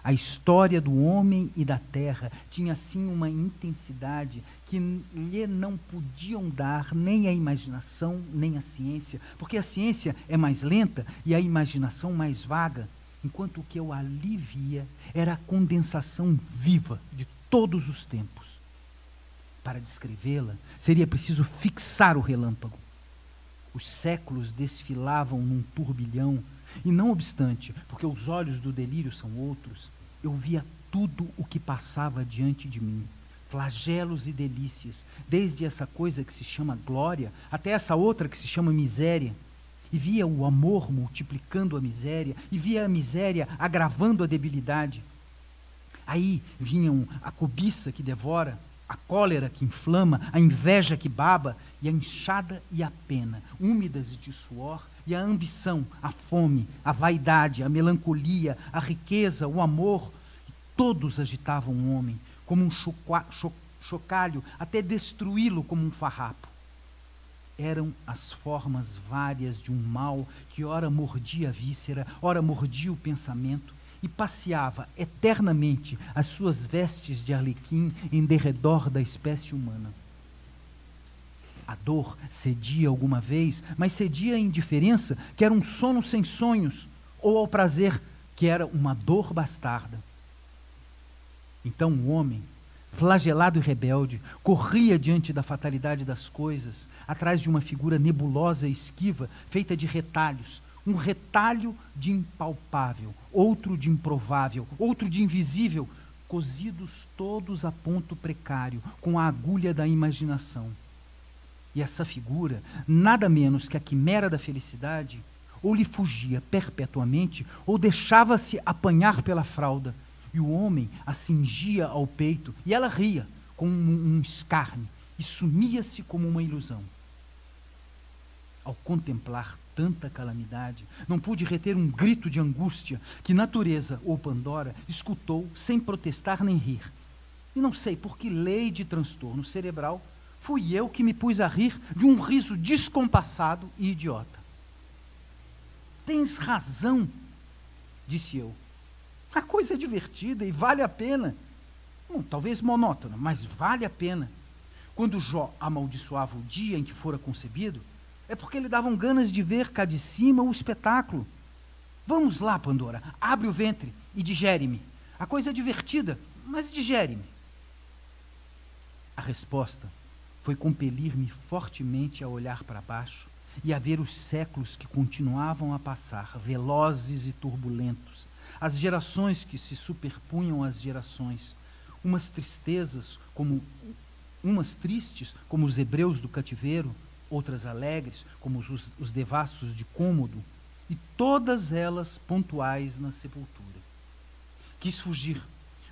A história do homem e da terra tinha assim uma intensidade que lhe não podiam dar nem a imaginação nem a ciência, porque a ciência é mais lenta e a imaginação mais vaga, enquanto o que eu ali via era a condensação viva de todos os tempos. Para descrevê-la, seria preciso fixar o relâmpago. Os séculos desfilavam num turbilhão, e não obstante, porque os olhos do delírio são outros, eu via tudo o que passava diante de mim, flagelos e delícias, desde essa coisa que se chama glória, até essa outra que se chama miséria, e via o amor multiplicando a miséria, e via a miséria agravando a debilidade. Aí vinham a cobiça que devora, a cólera que inflama, a inveja que baba, e a enxada e a pena, úmidas de suor, e a ambição, a fome, a vaidade, a melancolia, a riqueza, o amor, todos agitavam o homem como um chocalho, até destruí-lo como um farrapo. Eram as formas várias de um mal que ora mordia a víscera, ora mordia o pensamento, e passeava eternamente as suas vestes de arlequim em derredor da espécie humana. A dor cedia alguma vez, mas cedia à indiferença, que era um sono sem sonhos, ou ao prazer, que era uma dor bastarda. Então o homem, flagelado e rebelde, corria diante da fatalidade das coisas, atrás de uma figura nebulosa e esquiva, feita de retalhos, um retalho de impalpável, outro de improvável, outro de invisível, cozidos todos a ponto precário, com a agulha da imaginação. E essa figura, nada menos que a quimera da felicidade, ou lhe fugia perpetuamente, ou deixava-se apanhar pela fralda, e o homem a cingia ao peito, e ela ria, com um escárnio, e sumia-se como uma ilusão. Ao contemplar tanta calamidade, não pude reter um grito de angústia que natureza ou Pandora escutou sem protestar nem rir. E não sei por que lei de transtorno cerebral fui eu que me pus a rir de um riso descompassado e idiota. Tens razão, disse eu. A coisa é divertida e vale a pena. Talvez monótona, mas vale a pena. Quando Jó amaldiçoava o dia em que fora concebido, é porque lhe davam ganas de ver cá de cima o espetáculo. Vamos lá, Pandora, abre o ventre e digere-me. A coisa é divertida, mas digere-me. A resposta foi compelir-me fortemente a olhar para baixo e a ver os séculos que continuavam a passar, velozes e turbulentos, as gerações que se superpunham às gerações, umas tristes, como os hebreus do cativeiro, outras alegres, como os devassos de Cômodo, e todas elas pontuais na sepultura. Quis fugir,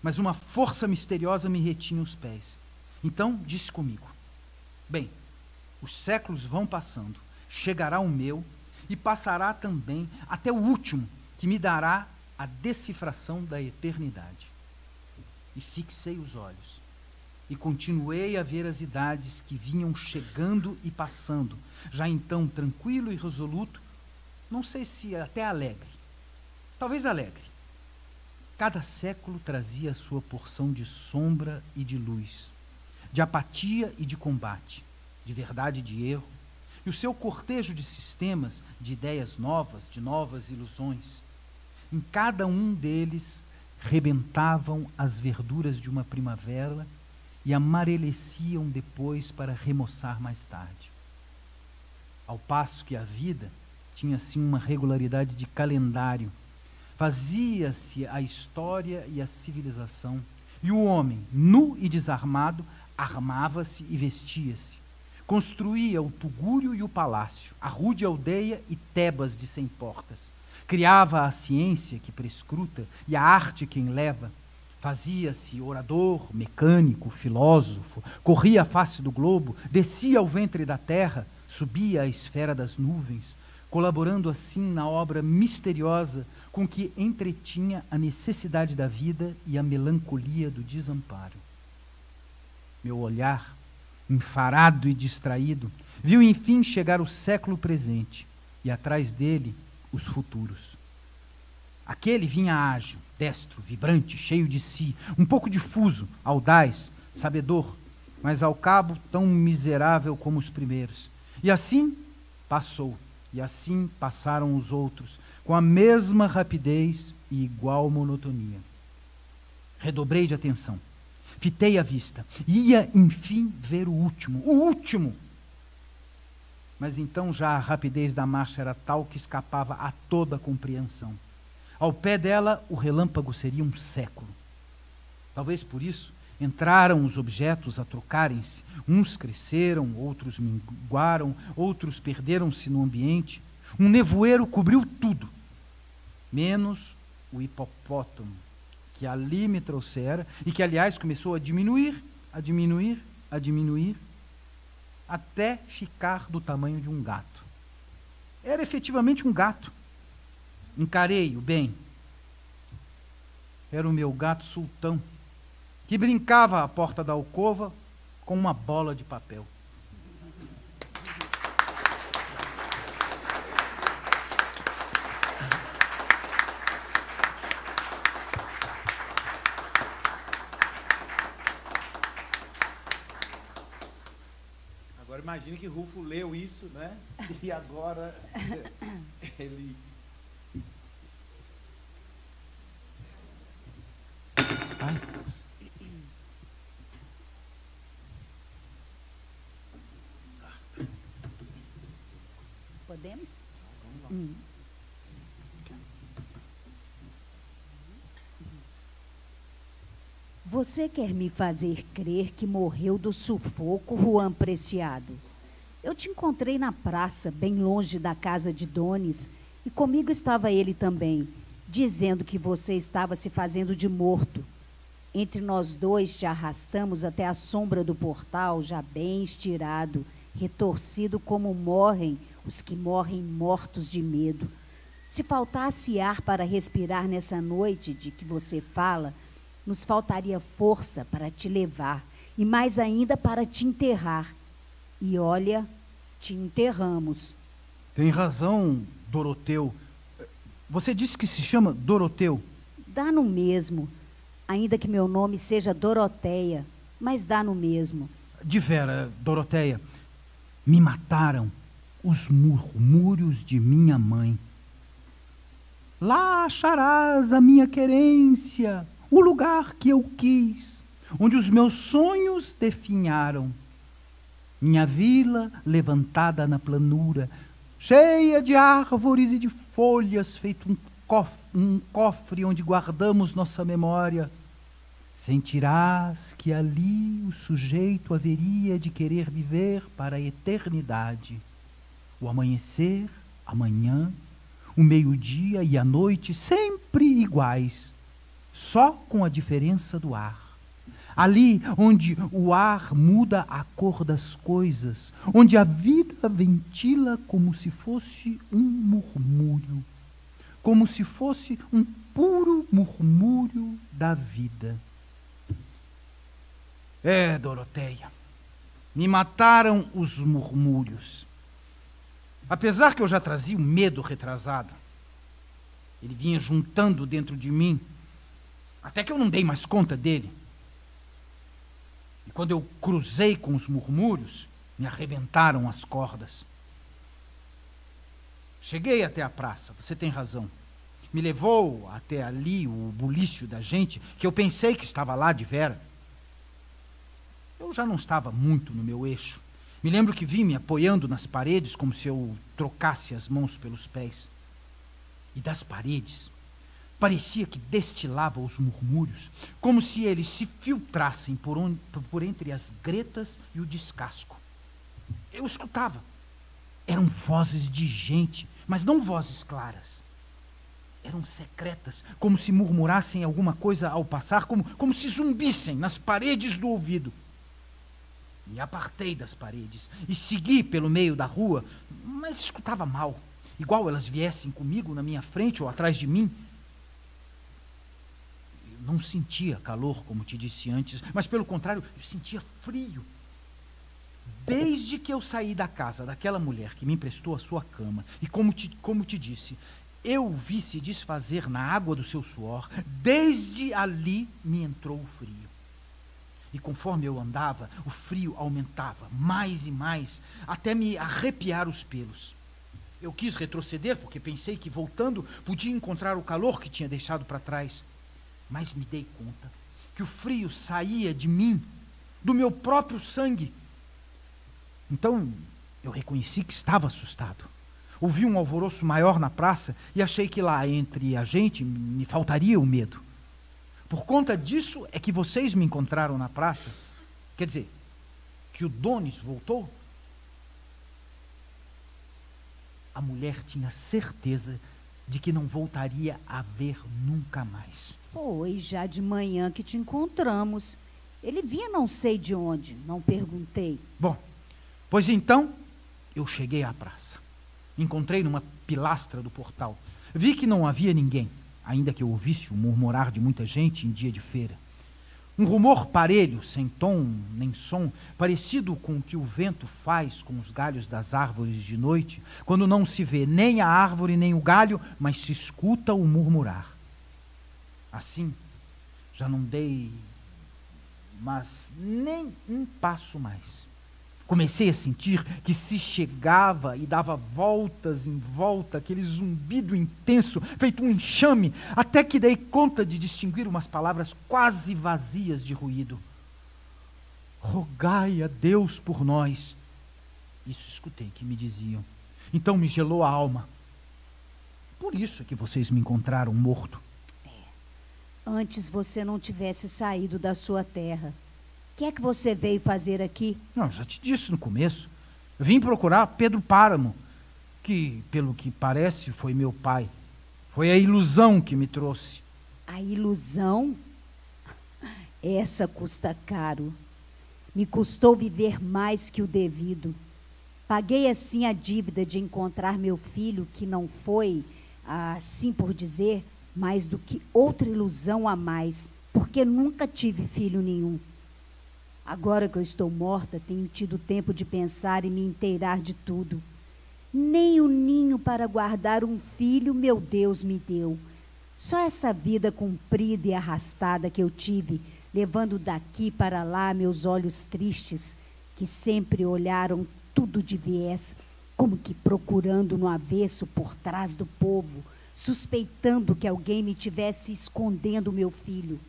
mas uma força misteriosa me retinha os pés. Então disse comigo: bem, os séculos vão passando, chegará o meu, e passará também até o último, que me dará a decifração da eternidade. E fixei os olhos, e continuei a ver as idades que vinham chegando e passando, já então tranquilo e resoluto, não sei se até alegre, talvez alegre. Cada século trazia a sua porção de sombra e de luz, de apatia e de combate, de verdade e de erro, e o seu cortejo de sistemas, de ideias novas, de novas ilusões. Em cada um deles rebentavam as verduras de uma primavera e amareleciam depois para remoçar mais tarde. Ao passo que a vida tinha assim uma regularidade de calendário, fazia-se a história e a civilização, e o homem, nu e desarmado, armava-se e vestia-se, construía o tugúrio e o palácio, a rude aldeia e Tebas de 100 portas, criava a ciência que prescruta e a arte que enleva, fazia-se orador, mecânico, filósofo, corria a face do globo, descia ao ventre da terra, subia à esfera das nuvens, colaborando assim na obra misteriosa com que entretinha a necessidade da vida e a melancolia do desamparo. Meu olhar, enfarado e distraído, viu enfim chegar o século presente e atrás dele os futuros. Aquele vinha ágil, destro, vibrante, cheio de si, um pouco difuso, audaz, sabedor, mas ao cabo tão miserável como os primeiros. E assim passou, e assim passaram os outros, com a mesma rapidez e igual monotonia. Redobrei de atenção, fitei a vista, ia enfim ver o último. Mas então já a rapidez da marcha era tal que escapava a toda a compreensão. Ao pé dela, o relâmpago seria um século. Talvez por isso entraram os objetos a trocarem-se. Uns cresceram, outros minguaram, outros perderam-se no ambiente. Um nevoeiro cobriu tudo, menos o hipopótamo, que ali me trouxera e que, aliás, começou a diminuir, até ficar do tamanho de um gato. Era efetivamente um gato. Encarei-o bem. Era o meu gato sultão, que brincava à porta da alcova com uma bola de papel. Agora imagine que Rufo leu isso, né? E agora ele... Ai, Podemos? Você quer me fazer crer que morreu do sufoco, Juan Preciado? Eu te encontrei na praça, bem longe da casa de Donis, e comigo estava ele também, dizendo que você estava se fazendo de morto. Entre nós dois te arrastamos até a sombra do portal, já bem estirado, retorcido como morrem os que morrem mortos de medo. Se faltasse ar para respirar nessa noite de que você fala, nos faltaria força para te levar e mais ainda para te enterrar. E olha, te enterramos. tem razão, Doroteu. Você disse que se chama Doroteu? Dá no mesmo, ainda que meu nome seja Doroteia, mas dá no mesmo. De vera, Doroteia, me mataram os murmúrios de minha mãe. Lá acharás a minha querência, o lugar que eu quis, onde os meus sonhos definharam. Minha vila levantada na planura, cheia de árvores e de folhas, feito um cofre onde guardamos nossa memória. Sentirás que ali o sujeito haveria de querer viver para a eternidade. O amanhecer, amanhã, o meio-dia e a noite sempre iguais, só com a diferença do ar. Ali onde o ar muda a cor das coisas, onde a vida ventila como se fosse um murmúrio, como se fosse um puro murmúrio da vida. Doroteia, me mataram os murmúrios. Apesar que eu já trazia o medo retrasado, ele vinha juntando dentro de mim, até que eu não dei mais conta dele. E quando eu cruzei com os murmúrios, me arrebentaram as cordas. Cheguei até a praça, você tem razão. Me levou até ali o bulício da gente, que eu pensei que estava lá de vera. Eu já não estava muito no meu eixo. Me lembro que vi me apoiando nas paredes, como se eu trocasse as mãos pelos pés. E das paredes, parecia que destilava os murmúrios, como se eles se filtrassem por entre as gretas e o descasco. Eu escutava. Eram vozes de gente, mas não vozes claras. Eram secretas, como se murmurassem alguma coisa ao passar, como se zumbissem nas paredes do ouvido. Me apartei das paredes e segui pelo meio da rua, mas escutava mal, igual elas viessem comigo na minha frente ou atrás de mim. Eu não sentia calor, como te disse antes, mas pelo contrário, eu sentia frio. Desde que eu saí da casa daquela mulher que me emprestou a sua cama, e como te disse, eu o vi se desfazer na água do seu suor, desde ali me entrou o frio. E conforme eu andava, o frio aumentava mais e mais, até me arrepiar os pelos. Eu quis retroceder, porque pensei que voltando podia encontrar o calor que tinha deixado para trás. Mas me dei conta que o frio saía de mim, do meu próprio sangue. Então, eu reconheci que estava assustado. Ouvi um alvoroço maior na praça e achei que lá entre a gente me faltaria o medo. Por conta disso é que vocês me encontraram na praça. Quer dizer, que o Donis voltou? A mulher tinha certeza de que não voltaria a ver nunca mais. Foi já de manhã que te encontramos. Ele vinha não sei de onde, não perguntei. Bom, pois então, eu cheguei à praça. Encontrei numa pilastra do portal. Vi que não havia ninguém, ainda que eu ouvisse o murmurar de muita gente em dia de feira. Um rumor parelho, sem tom nem som, parecido com o que o vento faz com os galhos das árvores de noite, quando não se vê nem a árvore nem o galho, mas se escuta o murmurar. Assim, já não dei, mas nem um passo mais. Comecei a sentir que se chegava e dava voltas em volta, aquele zumbido intenso, feito um enxame, até que dei conta de distinguir umas palavras quase vazias de ruído. Rogai a Deus por nós. Isso escutei que me diziam. Então me gelou a alma. Por isso é que vocês me encontraram morto. Antes você não tivesse saído da sua terra. O que é que você veio fazer aqui? Não, já te disse no começo. Eu vim procurar Pedro Páramo, que, pelo que parece, foi meu pai. Foi a ilusão que me trouxe. A ilusão? Essa custa caro. Me custou viver mais que o devido. Paguei assim a dívida de encontrar meu filho, que não foi, assim por dizer, mais do que outra ilusão a mais, porque nunca tive filho nenhum. Agora que eu estou morta, tenho tido tempo de pensar e me inteirar de tudo. Nem o ninho para guardar um filho, meu Deus, me deu. Só essa vida comprida e arrastada que eu tive, levando daqui para lá meus olhos tristes, que sempre olharam tudo de viés, como que procurando no avesso por trás do povo, suspeitando que alguém me tivesse escondendo meu filho.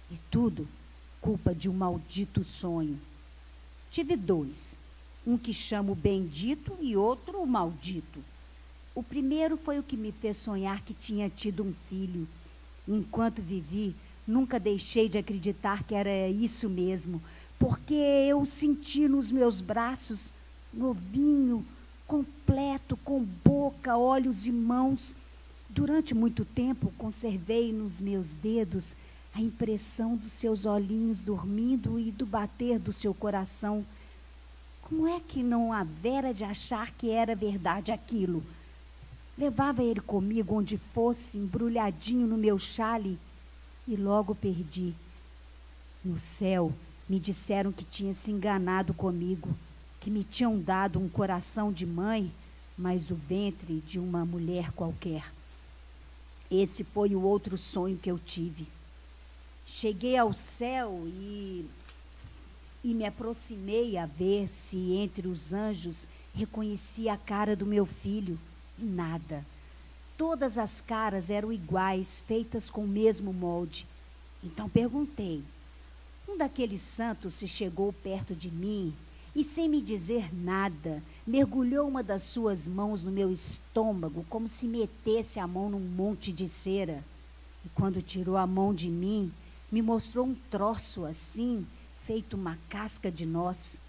E tudo culpa de um maldito sonho. Tive dois, um que chamo bendito e outro o maldito. O primeiro foi o que me fez sonhar que tinha tido um filho. Enquanto vivi, nunca deixei de acreditar que era isso mesmo, porque eu o senti nos meus braços, novinho, completo, com boca, olhos e mãos. Durante muito tempo, conservei nos meus dedos a impressão dos seus olhinhos dormindo e do bater do seu coração. Como é que não havera de achar que era verdade aquilo? Levava ele comigo onde fosse, embrulhadinho no meu xale, e logo perdi. No céu, me disseram que tinha se enganado comigo, que me tinham dado um coração de mãe, mas o ventre de uma mulher qualquer. Esse foi o outro sonho que eu tive. Cheguei ao céu e me aproximei a ver se entre os anjos reconhecia a cara do meu filho. E nada. Todas as caras eram iguais, feitas com o mesmo molde. Então perguntei. Um daqueles santos se chegou perto de mim e, sem me dizer nada, mergulhou uma das suas mãos no meu estômago, como se metesse a mão num monte de cera. E quando tirou a mão de mim, me mostrou um troço assim, feito uma casca de noz.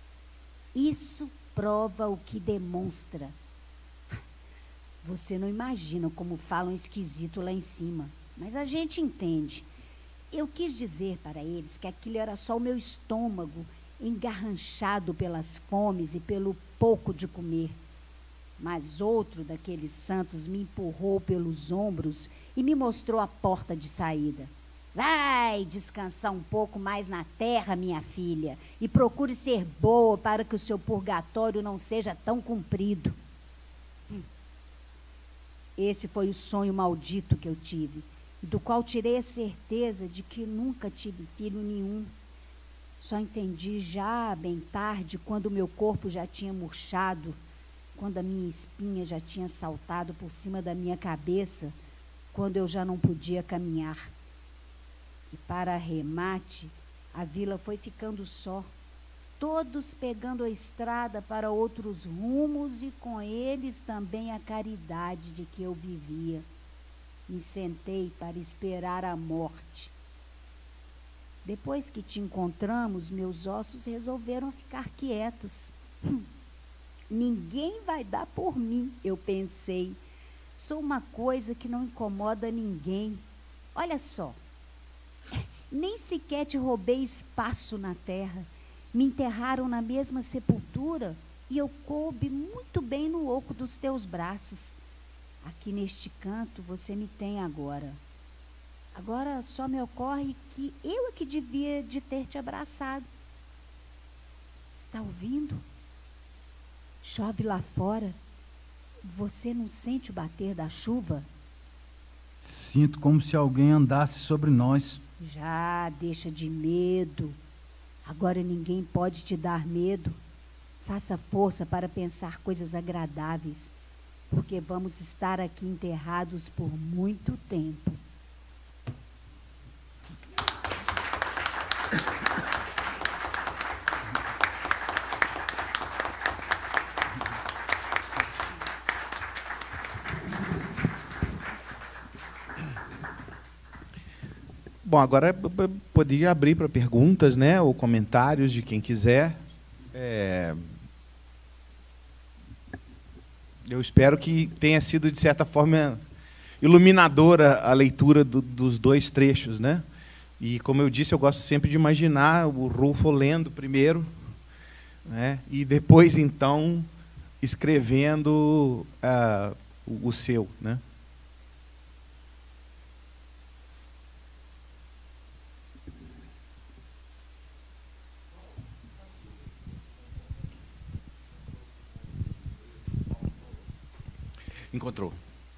Isso prova o que demonstra. Você não imagina como falam esquisito lá em cima, mas a gente entende. Eu quis dizer para eles que aquilo era só o meu estômago, engarranchado pelas fomes e pelo pouco de comer. Mas outro daqueles santos me empurrou pelos ombros e me mostrou a porta de saída. Vai descansar um pouco mais na terra, minha filha, e procure ser boa para que o seu purgatório não seja tão comprido. Esse foi o sonho maldito que eu tive, do qual tirei a certeza de que nunca tive filho nenhum. Só entendi já bem tarde, quando o meu corpo já tinha murchado, quando a minha espinha já tinha saltado por cima da minha cabeça, quando eu já não podia caminhar. E para remate, a vila foi ficando só, todos pegando a estrada para outros rumos e com eles também a caridade de que eu vivia. Me sentei para esperar a morte. Depois que te encontramos, meus ossos resolveram ficar quietos. Ninguém vai dar por mim, eu pensei. Sou uma coisa que não incomoda ninguém. Olha só, nem sequer te roubei espaço na terra. Me enterraram na mesma sepultura, e eu coube muito bem no oco dos teus braços. Aqui neste canto você me tem agora. Agora só me ocorre que eu é que devia de ter te abraçado. Está ouvindo? Chove lá fora. Você não sente o bater da chuva? Sinto como se alguém andasse sobre nós. Já, deixa de medo. Agora ninguém pode te dar medo. Faça força para pensar coisas agradáveis, porque vamos estar aqui enterrados por muito tempo. Bom, agora poderia abrir para perguntas, né, ou comentários de quem quiser. Eu espero que tenha sido, de certa forma, iluminadora a leitura dos dois trechos, né? E, como eu disse, eu gosto sempre de imaginar o Rulfo lendo primeiro, né, e depois, então, escrevendo o seu, né?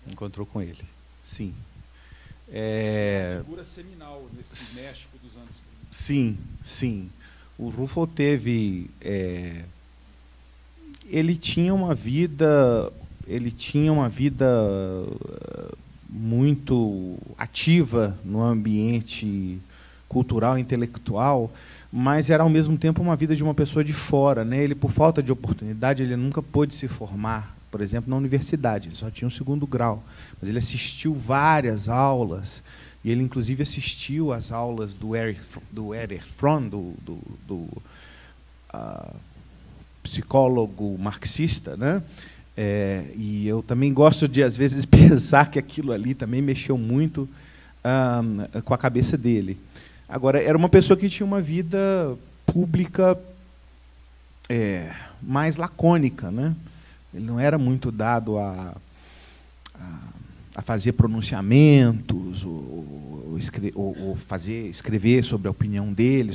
Encontrou com ele, sim. Uma figura seminal nesse México dos anos 30. Sim, sim. O Rulfo teve... ele tinha uma vida muito ativa no ambiente cultural e intelectual, mas era, ao mesmo tempo, uma vida de uma pessoa de fora, né? Ele, por falta de oportunidade, ele nunca pôde se formar, por exemplo, na universidade. Ele só tinha um 2º grau, mas ele assistiu várias aulas, e ele, inclusive, assistiu às aulas do Erich Fromm, do psicólogo marxista, né? E eu também gosto de, às vezes, pensar que aquilo ali também mexeu muito com a cabeça dele. Agora, era uma pessoa que tinha uma vida pública mais lacônica, né? Ele não era muito dado a fazer pronunciamentos, ou escrever sobre a opinião dele,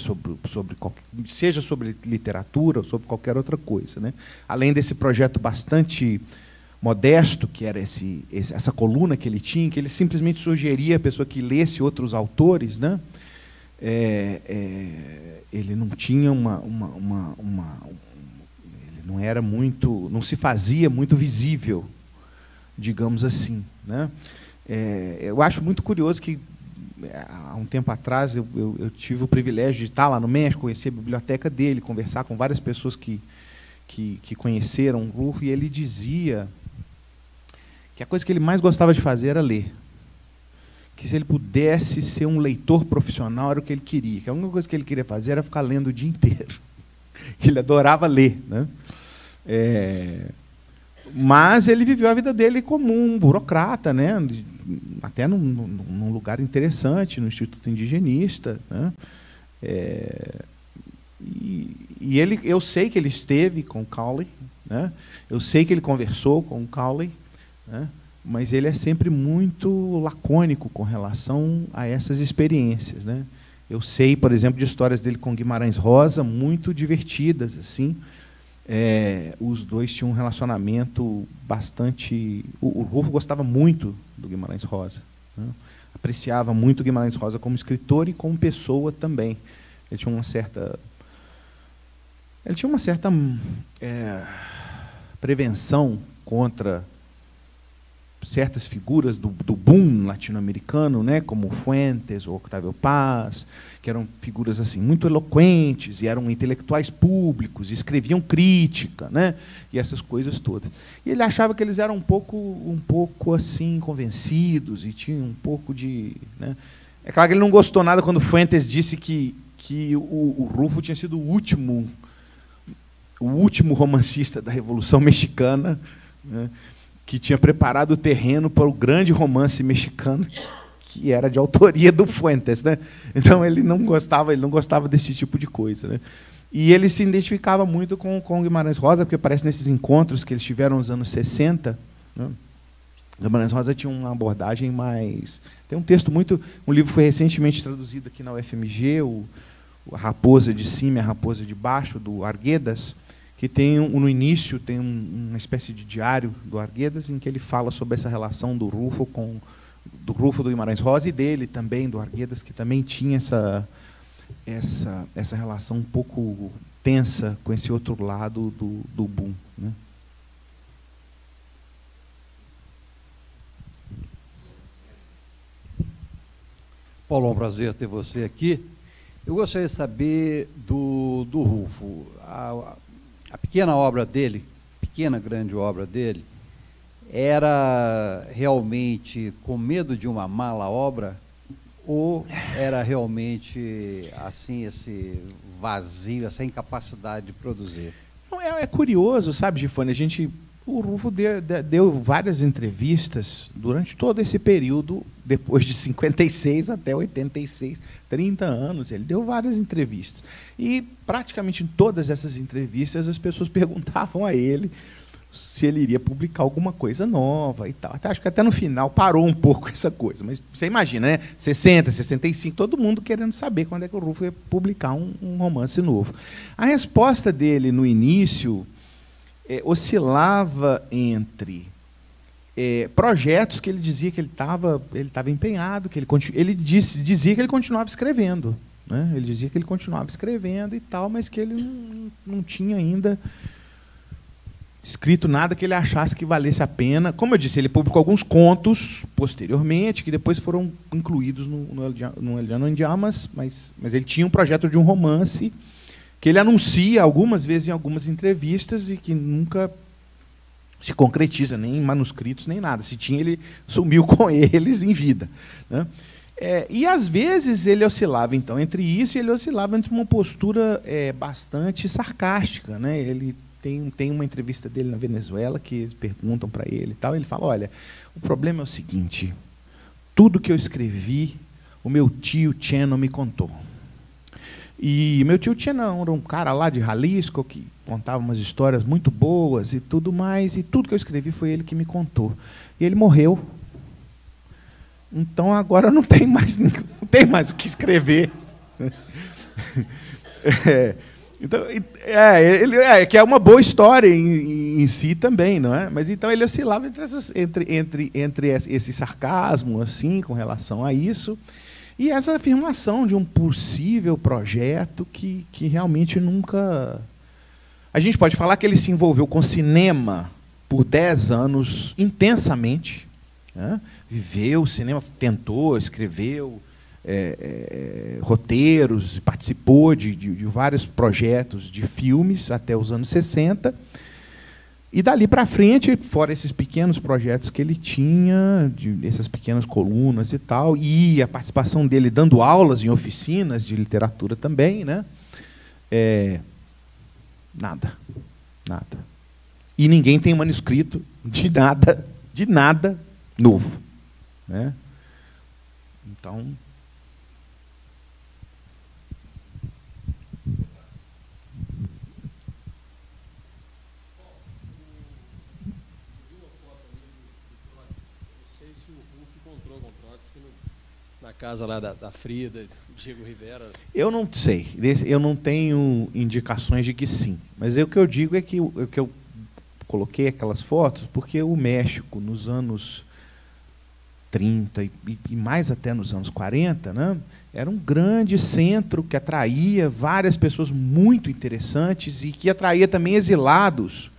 seja sobre literatura ou sobre qualquer outra coisa, né? Além desse projeto bastante modesto, que era essa coluna que ele tinha, que ele simplesmente sugeria a pessoa que lesse outros autores, né? Ele não tinha ele não era muito, não se fazia muito visível, digamos assim, né? Eu acho muito curioso que, há um tempo atrás, eu tive o privilégio de estar lá no México, conhecer a biblioteca dele, conversar com várias pessoas que conheceram o Rulfo, e ele dizia que a coisa que ele mais gostava de fazer era ler. Que, se ele pudesse ser um leitor profissional, era o que ele queria. Que a única coisa que ele queria fazer era ficar lendo o dia inteiro. Ele adorava ler, né? Mas ele viveu a vida dele como um burocrata, né? Até num lugar interessante, no Instituto Indigenista, né? E eu sei que ele esteve com o Cowley, né? Eu sei que ele conversou com o Cowley, né? Mas ele é sempre muito lacônico com relação a essas experiências, né? Eu sei, por exemplo, de histórias dele com Guimarães Rosa, muito divertidas, assim. Os dois tinham um relacionamento bastante... O Rulfo gostava muito do Guimarães Rosa, né? Apreciava muito o Guimarães Rosa como escritor e como pessoa também. Ele tinha uma certa prevenção contra certas figuras do boom latino-americano, né, como Fuentes ou Octavio Paz, que eram figuras assim muito eloquentes e eram intelectuais públicos, e escreviam crítica, né, e essas coisas todas. E ele achava que eles eram um pouco assim convencidos e tinham um pouco de, né? É claro que ele não gostou nada quando Fuentes disse que o Rulfo tinha sido o último romancista da Revolução Mexicana, né, que tinha preparado o terreno para o grande romance mexicano, que era de autoria do Fuentes, né? Então ele não gostava desse tipo de coisa, né? E ele se identificava muito com Guimarães Rosa, porque parece nesses encontros que eles tiveram nos anos 60, né? Guimarães Rosa tinha uma abordagem mais... Tem um texto muito... Um livro foi recentemente traduzido aqui na UFMG, A Raposa de Cima e a Raposa de Baixo, do Arguedas, que tem no início tem uma espécie de diário do Arguedas, em que ele fala sobre essa relação do Rufo do Guimarães Rosa, e dele também, do Arguedas, que também tinha essa relação um pouco tensa com esse outro lado do boom, né? Paulo, é um prazer ter você aqui. Eu gostaria de saber do Rufo. A pequena obra dele, pequena, grande obra dele, era realmente com medo de uma mala obra, ou era realmente assim, esse vazio, essa incapacidade de produzir? É curioso, sabe, Gifone? O Rufo deu várias entrevistas durante todo esse período, depois de 56 até 86, 30 anos, ele deu várias entrevistas. E praticamente em todas essas entrevistas as pessoas perguntavam a ele se ele iria publicar alguma coisa nova e tal. Acho que até no final parou um pouco essa coisa, mas você imagina, né? 60, 65, todo mundo querendo saber quando é que o Rufo ia publicar um romance novo. A resposta dele no início oscilava entre projetos que ele dizia que ele estava empenhado, que ele dizia que ele continuava escrevendo, né? Ele dizia que ele continuava escrevendo e tal, mas que ele não tinha ainda escrito nada que ele achasse que valesse a pena. Como eu disse, ele publicou alguns contos posteriormente, que depois foram incluídos no El Llano en Llamas, mas ele tinha um projeto de um romance que ele anuncia algumas vezes em algumas entrevistas e que nunca se concretiza, nem em manuscritos, nem nada. Se tinha, ele sumiu com eles em vida, né? E, às vezes, ele oscilava então entre isso, e ele oscilava entre uma postura bastante sarcástica, né? Ele tem uma entrevista dele na Venezuela que eles perguntam para ele e tal, ele fala: olha, o problema é o seguinte, tudo que eu escrevi, o meu tio Cheno me contou. E meu tio Cheno era um cara lá de Jalisco que contava umas histórias muito boas e tudo mais, e tudo que eu escrevi foi ele que me contou. E ele morreu. Então agora não tem mais o que escrever. Então, que é uma boa história em si também, não é? Mas então ele oscilava entre esse sarcasmo assim com relação a isso e essa afirmação de um possível projeto que realmente nunca... A gente pode falar que ele se envolveu com cinema por 10 anos intensamente, né? Viveu o cinema, tentou, escreveu roteiros, participou de vários projetos de filmes até os anos 60. E dali para frente, fora esses pequenos projetos que ele tinha, essas pequenas colunas e tal, e a participação dele dando aulas em oficinas de literatura também, né? Nada. E ninguém tem manuscrito de nada novo, né? Então... Na casa lá da Frida, do Diego Rivera. Eu não sei, eu não tenho indicações de que sim. Mas o que eu digo é que eu coloquei aquelas fotos porque o México, nos anos 30 e mais até nos anos 40, né, era um grande centro que atraía várias pessoas muito interessantes e que atraía também exilados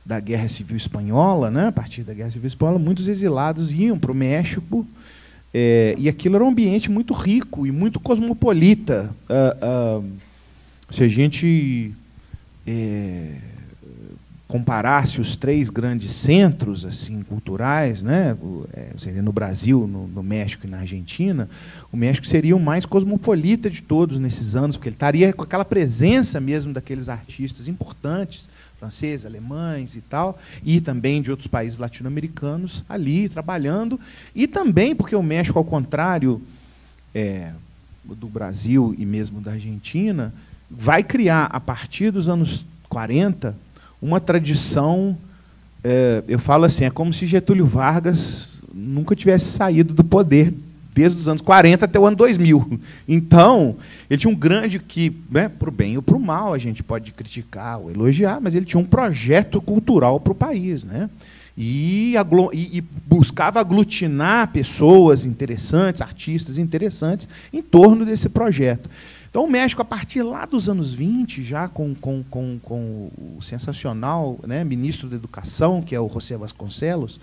da Guerra Civil Espanhola, né, a partir da Guerra Civil Espanhola, muitos exilados iam para o México. E aquilo era um ambiente muito rico e muito cosmopolita. Se a gente comparasse os 3 grandes centros assim, culturais, né, seria no Brasil, no México e na Argentina, o México seria o mais cosmopolita de todos nesses anos, porque ele estaria com aquela presença mesmo daqueles artistas importantes, franceses, alemães e tal, e também de outros países latino-americanos ali trabalhando, e também porque o México, ao contrário do Brasil e mesmo da Argentina, vai criar, a partir dos anos 40, uma tradição, eu falo assim, é como se Getúlio Vargas nunca tivesse saído do poder desde os anos 40 até o ano 2000. Então, ele tinha um grande, que, né, para o bem ou para o mal, a gente pode criticar ou elogiar, mas ele tinha um projeto cultural para o país, né? E buscava aglutinar pessoas interessantes, artistas interessantes, em torno desse projeto. Então, o México, a partir lá dos anos 20, já com o sensacional, né, ministro da Educação, que é o José Vasconcelos,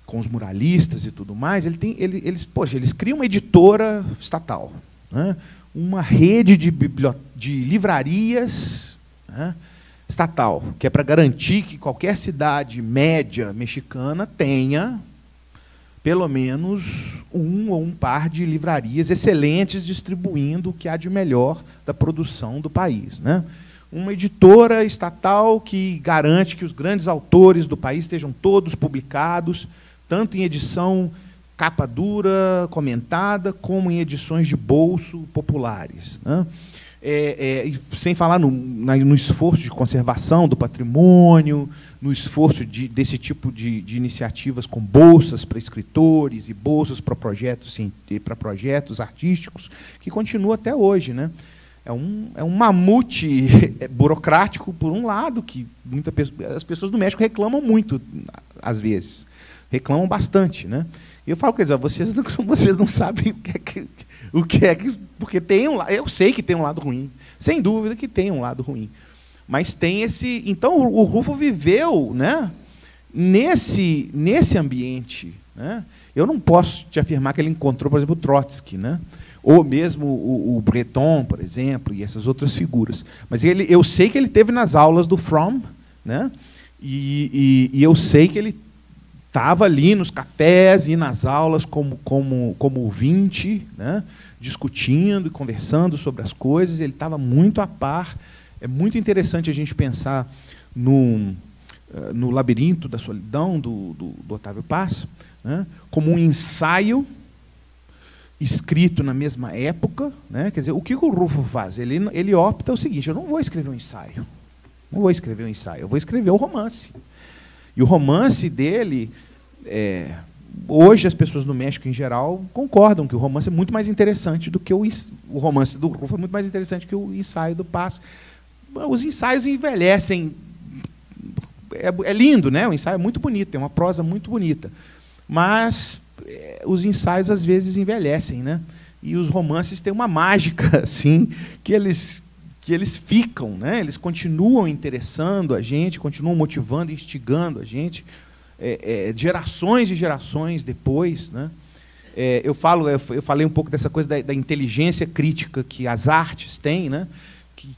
com os muralistas e tudo mais, eles criam uma editora estatal, né, uma rede de livrarias, né, estatal, que é para garantir que qualquer cidade média mexicana tenha pelo menos um ou um par de livrarias excelentes distribuindo o que há de melhor da produção do país, né? Uma editora estatal que garante que os grandes autores do país estejam todos publicados, tanto em edição capa dura, comentada, como em edições de bolso populares, né? Sem falar no esforço de conservação do patrimônio, no esforço desse tipo de iniciativas com bolsas para escritores e bolsas para projetos artísticos, que continua até hoje, né? É um mamute burocrático, por um lado, que as pessoas do México reclamam muito, às vezes. Reclamam bastante, né? E eu falo, quer dizer, vocês não sabem o que é que... Porque tem eu sei que tem um lado ruim, sem dúvida que tem um lado ruim. Mas tem esse... Então, o Rufo viveu, né, nesse ambiente, né? Eu não posso te afirmar que ele encontrou, por exemplo, o Trotsky, né? Ou mesmo o Breton, por exemplo, e essas outras figuras. Mas eu sei que ele teve nas aulas do Fromm, né? E eu sei que ele estava ali nos cafés e nas aulas como ouvinte, né, discutindo e conversando sobre as coisas. Ele estava muito a par. É muito interessante a gente pensar no Labirinto da Solidão, do Otávio Paz, né, como um ensaio escrito na mesma época, né? Quer dizer, o que o Rufo faz? Ele opta o seguinte: eu não vou escrever um ensaio. Não vou escrever um ensaio, eu vou escrever o romance. E o romance dele, hoje as pessoas no México em geral concordam que o romance é muito mais interessante do que o romance do Rufo é muito mais interessante que o ensaio do Paz. Os ensaios envelhecem, é lindo, né? O ensaio é muito bonito, tem uma prosa muito bonita, mas os ensaios às vezes envelhecem, né? E os romances têm uma mágica assim que eles ficam, né? Eles continuam interessando a gente, continuam motivando, instigando a gente, gerações e gerações depois, né? Eu falei um pouco dessa coisa da inteligência crítica que as artes têm, né? Que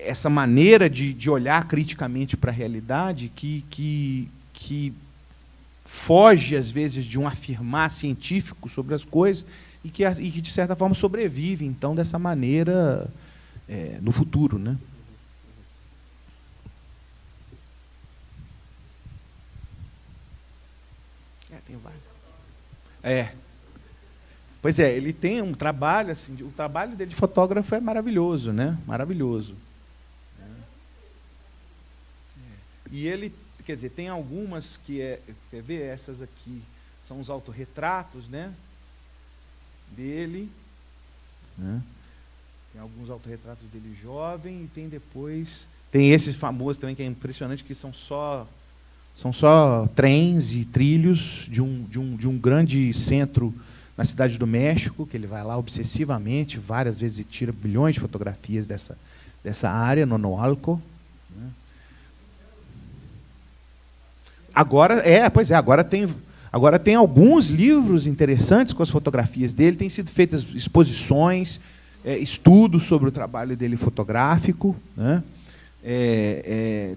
essa maneira de olhar criticamente para a realidade que foge às vezes de um afirmar científico sobre as coisas e que de certa forma sobrevive então dessa maneira no futuro, né? Tem vários. Pois ele tem um trabalho assim, o trabalho dele de fotógrafo é maravilhoso, né? Maravilhoso. E ele, quer dizer, tem algumas quer ver, essas aqui são os autorretratos, né? Dele, né? Tem alguns autorretratos dele jovem e tem esses famosos também que é impressionante, que são só trens e trilhos de um grande centro na cidade do México, que ele vai lá obsessivamente várias vezes e tira bilhões de fotografias dessa área, Nonoalco, né? Agora tem alguns livros interessantes com as fotografias dele, têm sido feitas exposições, estudos sobre o trabalho dele fotográfico, né?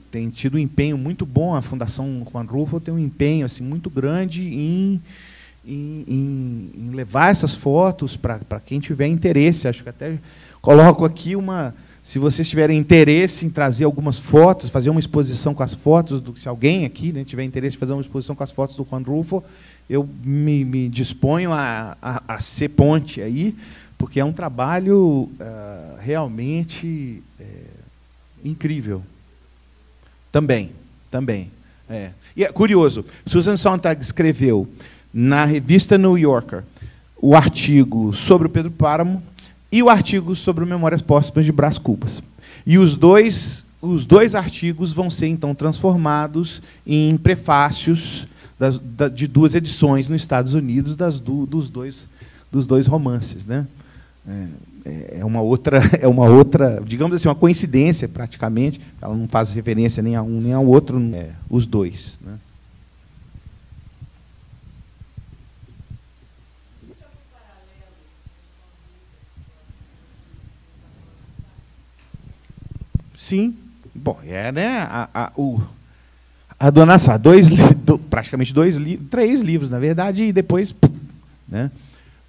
Tem tido um empenho muito bom, a Fundação Juan Rufo tem um empenho assim, muito grande em levar essas fotos para quem tiver interesse. Acho que até coloco aqui se vocês tiverem interesse em trazer algumas fotos, fazer uma exposição com as fotos, se alguém aqui, né, tiver interesse em fazer uma exposição com as fotos do Juan Rufo, eu me disponho a ser ponte aí, porque é um trabalho realmente incrível. Também. E é curioso, Susan Sontag escreveu na revista New Yorker o artigo sobre o Pedro Páramo e o artigo sobre o Memórias Póstumas de Brás Cubas. E os dois artigos vão ser, então, transformados em prefácios de 2 edições nos Estados Unidos dos dois romances, né? É uma outra, digamos assim, uma coincidência, praticamente. Ela não faz referência nem a um nem ao outro, os dois, né? Sim. Bom, né, a Dona Sá, praticamente 3 livros, na verdade, e depois, né,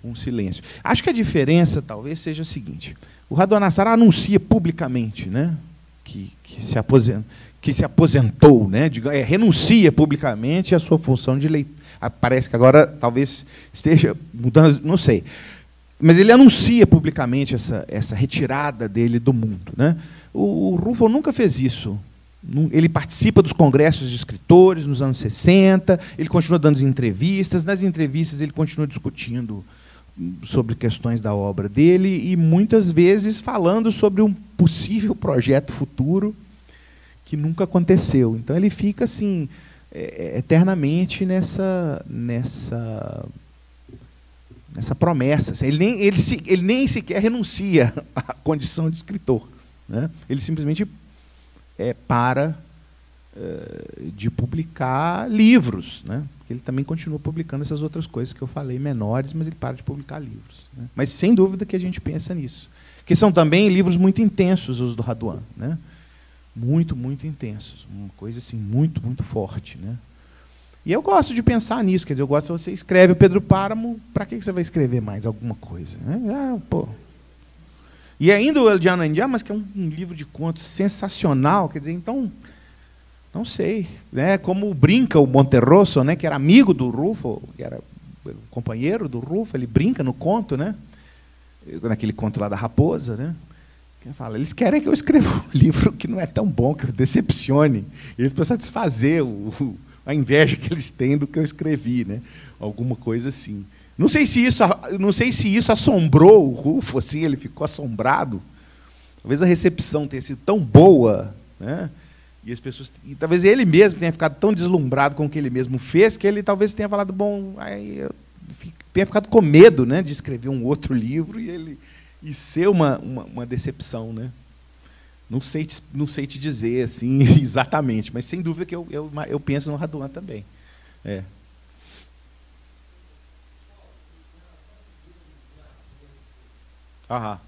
um silêncio. Acho que a diferença talvez seja o seguinte: o Radonassar anuncia publicamente, né, que se aposentou, né, renuncia publicamente à sua função de leitor. Parece que agora talvez esteja mudando, não sei. Mas ele anuncia publicamente essa retirada dele do mundo, né? O Rulfo nunca fez isso. Ele participa dos congressos de escritores nos anos 60, ele continua dando entrevistas. Nas entrevistas ele continua discutindo sobre questões da obra dele e muitas vezes falando sobre um possível projeto futuro que nunca aconteceu. Então ele fica assim eternamente nessa promessa. Ele nem sequer renuncia à condição de escritor, né? Ele simplesmente para de publicar livros, né? Ele também continua publicando essas outras coisas que eu falei, menores, mas ele para de publicar livros, né? Mas sem dúvida que a gente pensa nisso. Que são também livros muito intensos, os do Raduan, né? Muito, muito intensos. Uma coisa assim, muito, muito forte, né? E eu gosto de pensar nisso, quer dizer, eu gosto, você escreve o Pedro Páramo, para que você vai escrever mais alguma coisa, né? Pô. E ainda o El Llano en Llamas, que é um livro de contos sensacional, quer dizer, então, não sei, né? Como brinca o Monterroso, né? Que era amigo do Rulfo, que era companheiro do Rulfo, ele brinca no conto, né? Naquele conto lá da raposa, né? Que fala, eles querem que eu escreva um livro que não é tão bom, que eu decepcione, eles para satisfazer a inveja que eles têm do que eu escrevi, né? Alguma coisa assim. Não sei se isso assombrou o Rulfo, assim, ele ficou assombrado. Talvez a recepção tenha sido tão boa, né? E talvez ele mesmo tenha ficado tão deslumbrado com o que ele mesmo fez, que ele talvez tenha falado, bom, aí eu tenha ficado com medo, né, de escrever um outro livro e ser uma decepção, né? Não sei te dizer assim exatamente, mas sem dúvida que eu penso no Raduan também. Aham.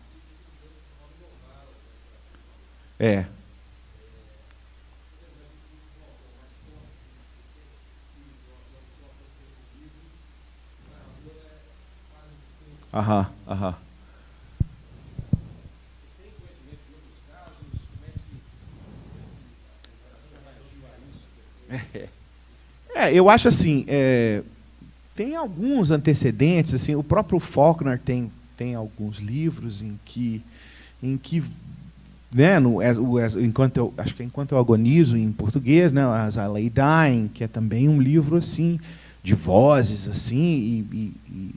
Aham. Eu acho assim, tem alguns antecedentes, assim, o próprio Faulkner tem alguns livros em que né, enquanto eu agonizo em português, né, As I Lay Dying, que é também um livro assim de vozes assim e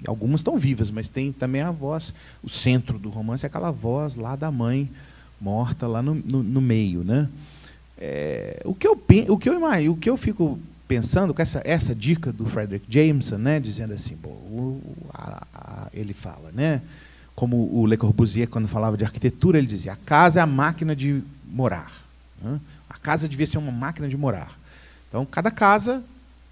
algumas estão vivas, mas tem também a voz, o centro do romance é aquela voz lá da mãe morta lá no meio, né? O que eu fico pensando com essa dica do Frederick Jameson, né, dizendo assim, bom, ele fala, né, como o Le Corbusier, quando falava de arquitetura, ele dizia, a casa é a máquina de morar, né? A casa devia ser uma máquina de morar. Então, cada casa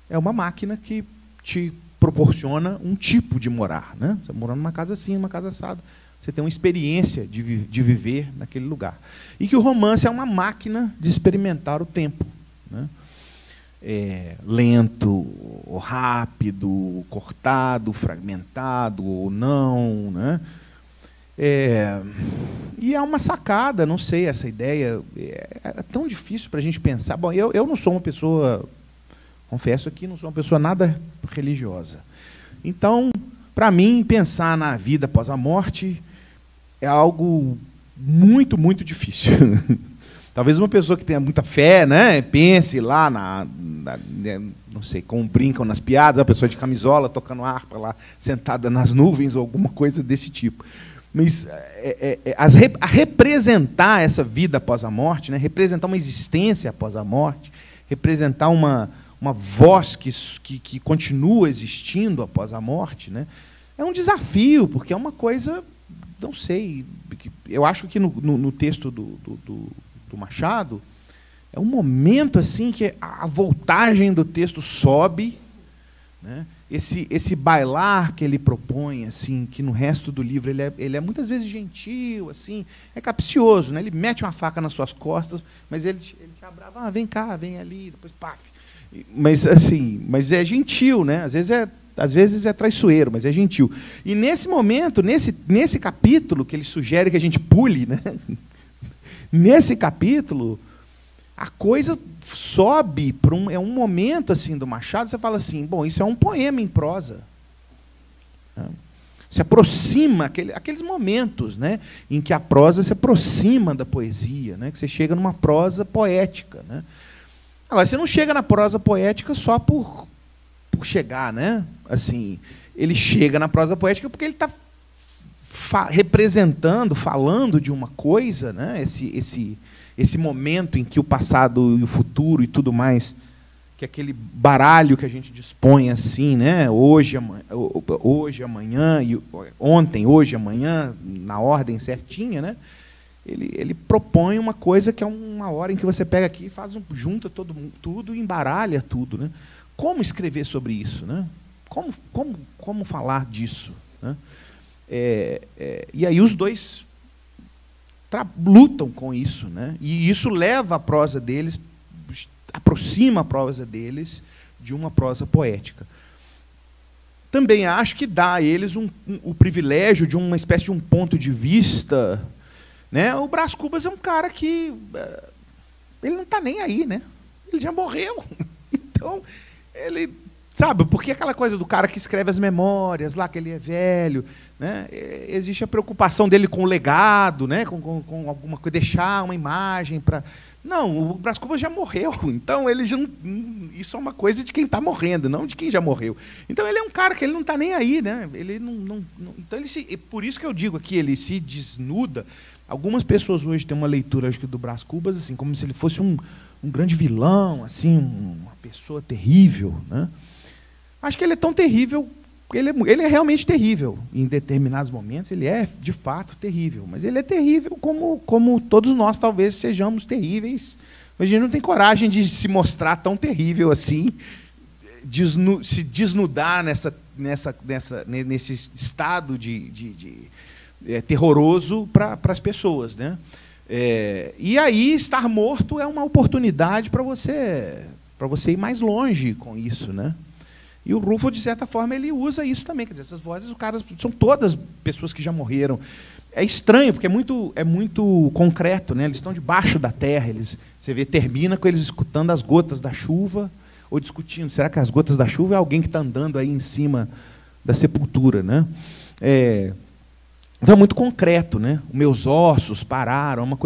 é uma máquina que te proporciona um tipo de morar, né? Você mora numa casa assim, numa casa assada, você tem uma experiência de viver naquele lugar. E que o romance é uma máquina de experimentar o tempo, né? Lento, ou rápido, cortado, fragmentado ou não, né? E é uma sacada, não sei, essa ideia é tão difícil para a gente pensar. Bom, eu não sou uma pessoa, confesso aqui, não sou uma pessoa nada religiosa. Então, para mim, pensar na vida após a morte é algo muito, muito difícil. Talvez uma pessoa que tenha muita fé, né, pense lá não sei, como brincam nas piadas, uma pessoa de camisola tocando harpa lá, sentada nas nuvens, ou alguma coisa desse tipo. Mas a representar essa vida após a morte, né, representar uma existência após a morte, representar uma voz que continua existindo após a morte, né, é um desafio, porque é uma coisa, não sei, eu acho que no texto do Machado, é um momento assim que a voltagem do texto sobe, né? Esse bailar que ele propõe, assim, que no resto do livro ele é muitas vezes gentil, assim, é capcioso, né? Ele mete uma faca nas suas costas, mas ele te abraça, vem cá, vem ali, depois paf. Mas assim, mas é gentil, né? Às vezes é traiçoeiro, mas é gentil. E nesse momento, nesse capítulo que ele sugere que a gente pule, né? Nesse capítulo, a coisa sobe para um momento assim do Machado, você fala assim, bom, isso é um poema em prosa. Se aproxima, aqueles momentos, né, em que a prosa se aproxima da poesia, né, que você chega numa prosa poética. Né. Agora, você não chega na prosa poética só por chegar, né? Assim, ele chega na prosa poética porque ele está representando, falando de uma coisa, né? Esse momento em que o passado e o futuro e tudo mais, que é aquele baralho que a gente dispõe assim, né? Hoje, amanhã, e ontem, hoje, amanhã, na ordem certinha, né? Ele propõe uma coisa que é uma hora em que você pega aqui e junta tudo e embaralha tudo, né? Como escrever sobre isso, né? Como falar disso, né? E aí os dois lutam com isso, né? E isso leva a prosa deles, aproxima a prosa deles de uma prosa poética. Também acho que dá a eles o privilégio de uma espécie de um ponto de vista, né? O Brás Cubas é um cara que ele não está nem aí, né? Ele já morreu. Então, ele, sabe, porque aquela coisa do cara que escreve as memórias lá, que ele é velho, né? Existe a preocupação dele com o legado, né? com alguma coisa, deixar uma imagem para... Não, o Brás Cubas já morreu, então ele já não, isso é uma coisa de quem está morrendo, não de quem já morreu. Então ele é um cara que ele não está nem aí, né? Ele não, então por isso que eu digo aqui, ele se desnuda. Algumas pessoas hoje têm uma leitura, acho que do Brás Cubas, assim, como se ele fosse um grande vilão, assim, uma pessoa terrível, né? Acho que ele é tão terrível, ele é realmente terrível. Em determinados momentos, ele é, de fato, terrível. Mas ele é terrível como todos nós, talvez, sejamos terríveis. Mas a gente não tem coragem de se mostrar tão terrível assim, se desnudar nesse estado terroroso para as pessoas, né? E aí, estar morto é uma oportunidade para você ir mais longe com isso, né? E o Rulfo, de certa forma, ele usa isso também. Quer dizer, essas vozes, os caras são todas pessoas que já morreram. É estranho, porque é muito concreto, né? Eles estão debaixo da terra. Você vê, termina com eles escutando as gotas da chuva, ou discutindo, será que as gotas da chuva é alguém que está andando aí em cima da sepultura, né? Então é muito concreto, né? Os meus ossos pararam, é uma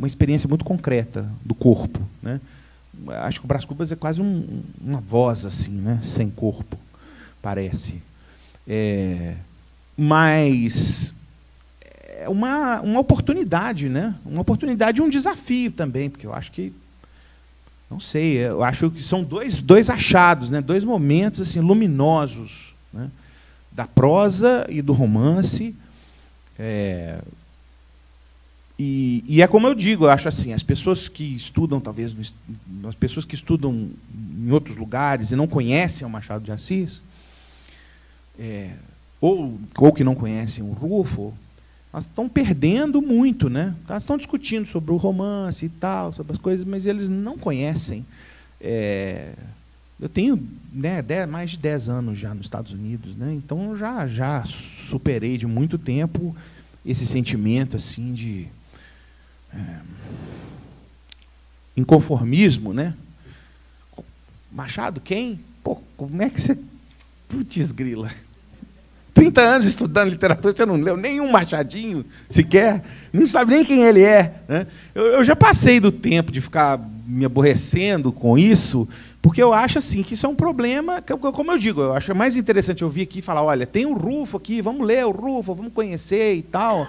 experiência muito concreta do corpo, né? Acho que o Brás Cubas é quase uma voz assim, né? Sem corpo, parece. Mas é uma oportunidade, né? Uma oportunidade e um desafio também, porque eu acho que, não sei, eu acho que são dois achados, né? Dois momentos assim luminosos, né? Da prosa e do romance. E é como eu digo, eu acho assim, as pessoas que estudam, talvez, as pessoas que estudam em outros lugares e não conhecem o Machado de Assis, ou que não conhecem o Rulfo, elas estão perdendo muito, né? Elas estão discutindo sobre o romance e tal, sobre as coisas, mas eles não conhecem. Eu tenho, né, mais de 10 anos já nos Estados Unidos, né? Então eu já superei de muito tempo esse sentimento assim de inconformismo, né? Machado, quem? Pô, como é que você... Putz, grila. 30 anos estudando literatura, você não leu nenhum Machadinho sequer, não sabe nem quem ele é, né? Eu já passei do tempo de ficar me aborrecendo com isso, porque eu acho assim, que isso é um problema, como eu digo, eu acho mais interessante eu vir aqui e falar, olha, tem o Rulfo aqui, vamos ler o Rulfo, vamos conhecer e tal,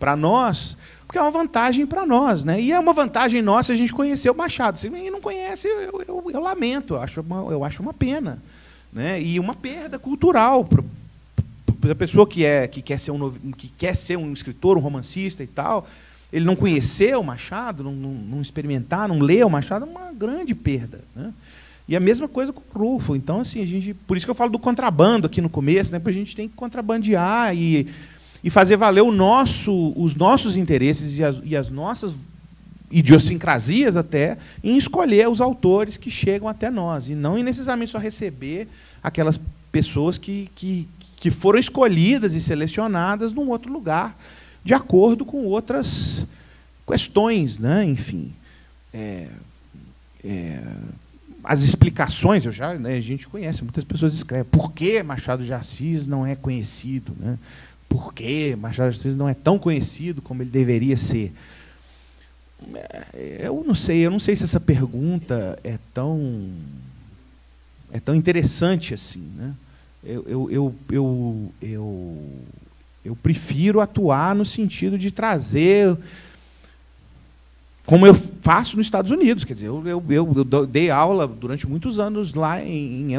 para nós, porque é uma vantagem para nós, né? E é uma vantagem nossa a gente conhecer o Machado. Se ninguém não conhece, eu lamento, eu acho uma pena, né? E uma perda cultural para a pessoa que quer ser um escritor, um romancista e tal, ele não conhecer o Machado, não experimentar, não ler o Machado, é uma grande perda, né? E a mesma coisa com o Rulfo. Então, assim, por isso que eu falo do contrabando aqui no começo, né? Porque a gente tem que contrabandear e fazer valer os nossos interesses e as nossas idiosincrasias até, em escolher os autores que chegam até nós, e não necessariamente só receber aquelas pessoas que foram escolhidas e selecionadas num outro lugar, de acordo com outras questões, né? Enfim. As explicações, né, a gente conhece, muitas pessoas escrevem, por que Machado de Assis não é conhecido, né? Por que Machado de Assis não é tão conhecido como ele deveria ser? Eu não sei se essa pergunta é tão interessante assim, né? Eu prefiro atuar no sentido de trazer, como eu faço nos Estados Unidos, quer dizer, eu dei aula durante muitos anos lá,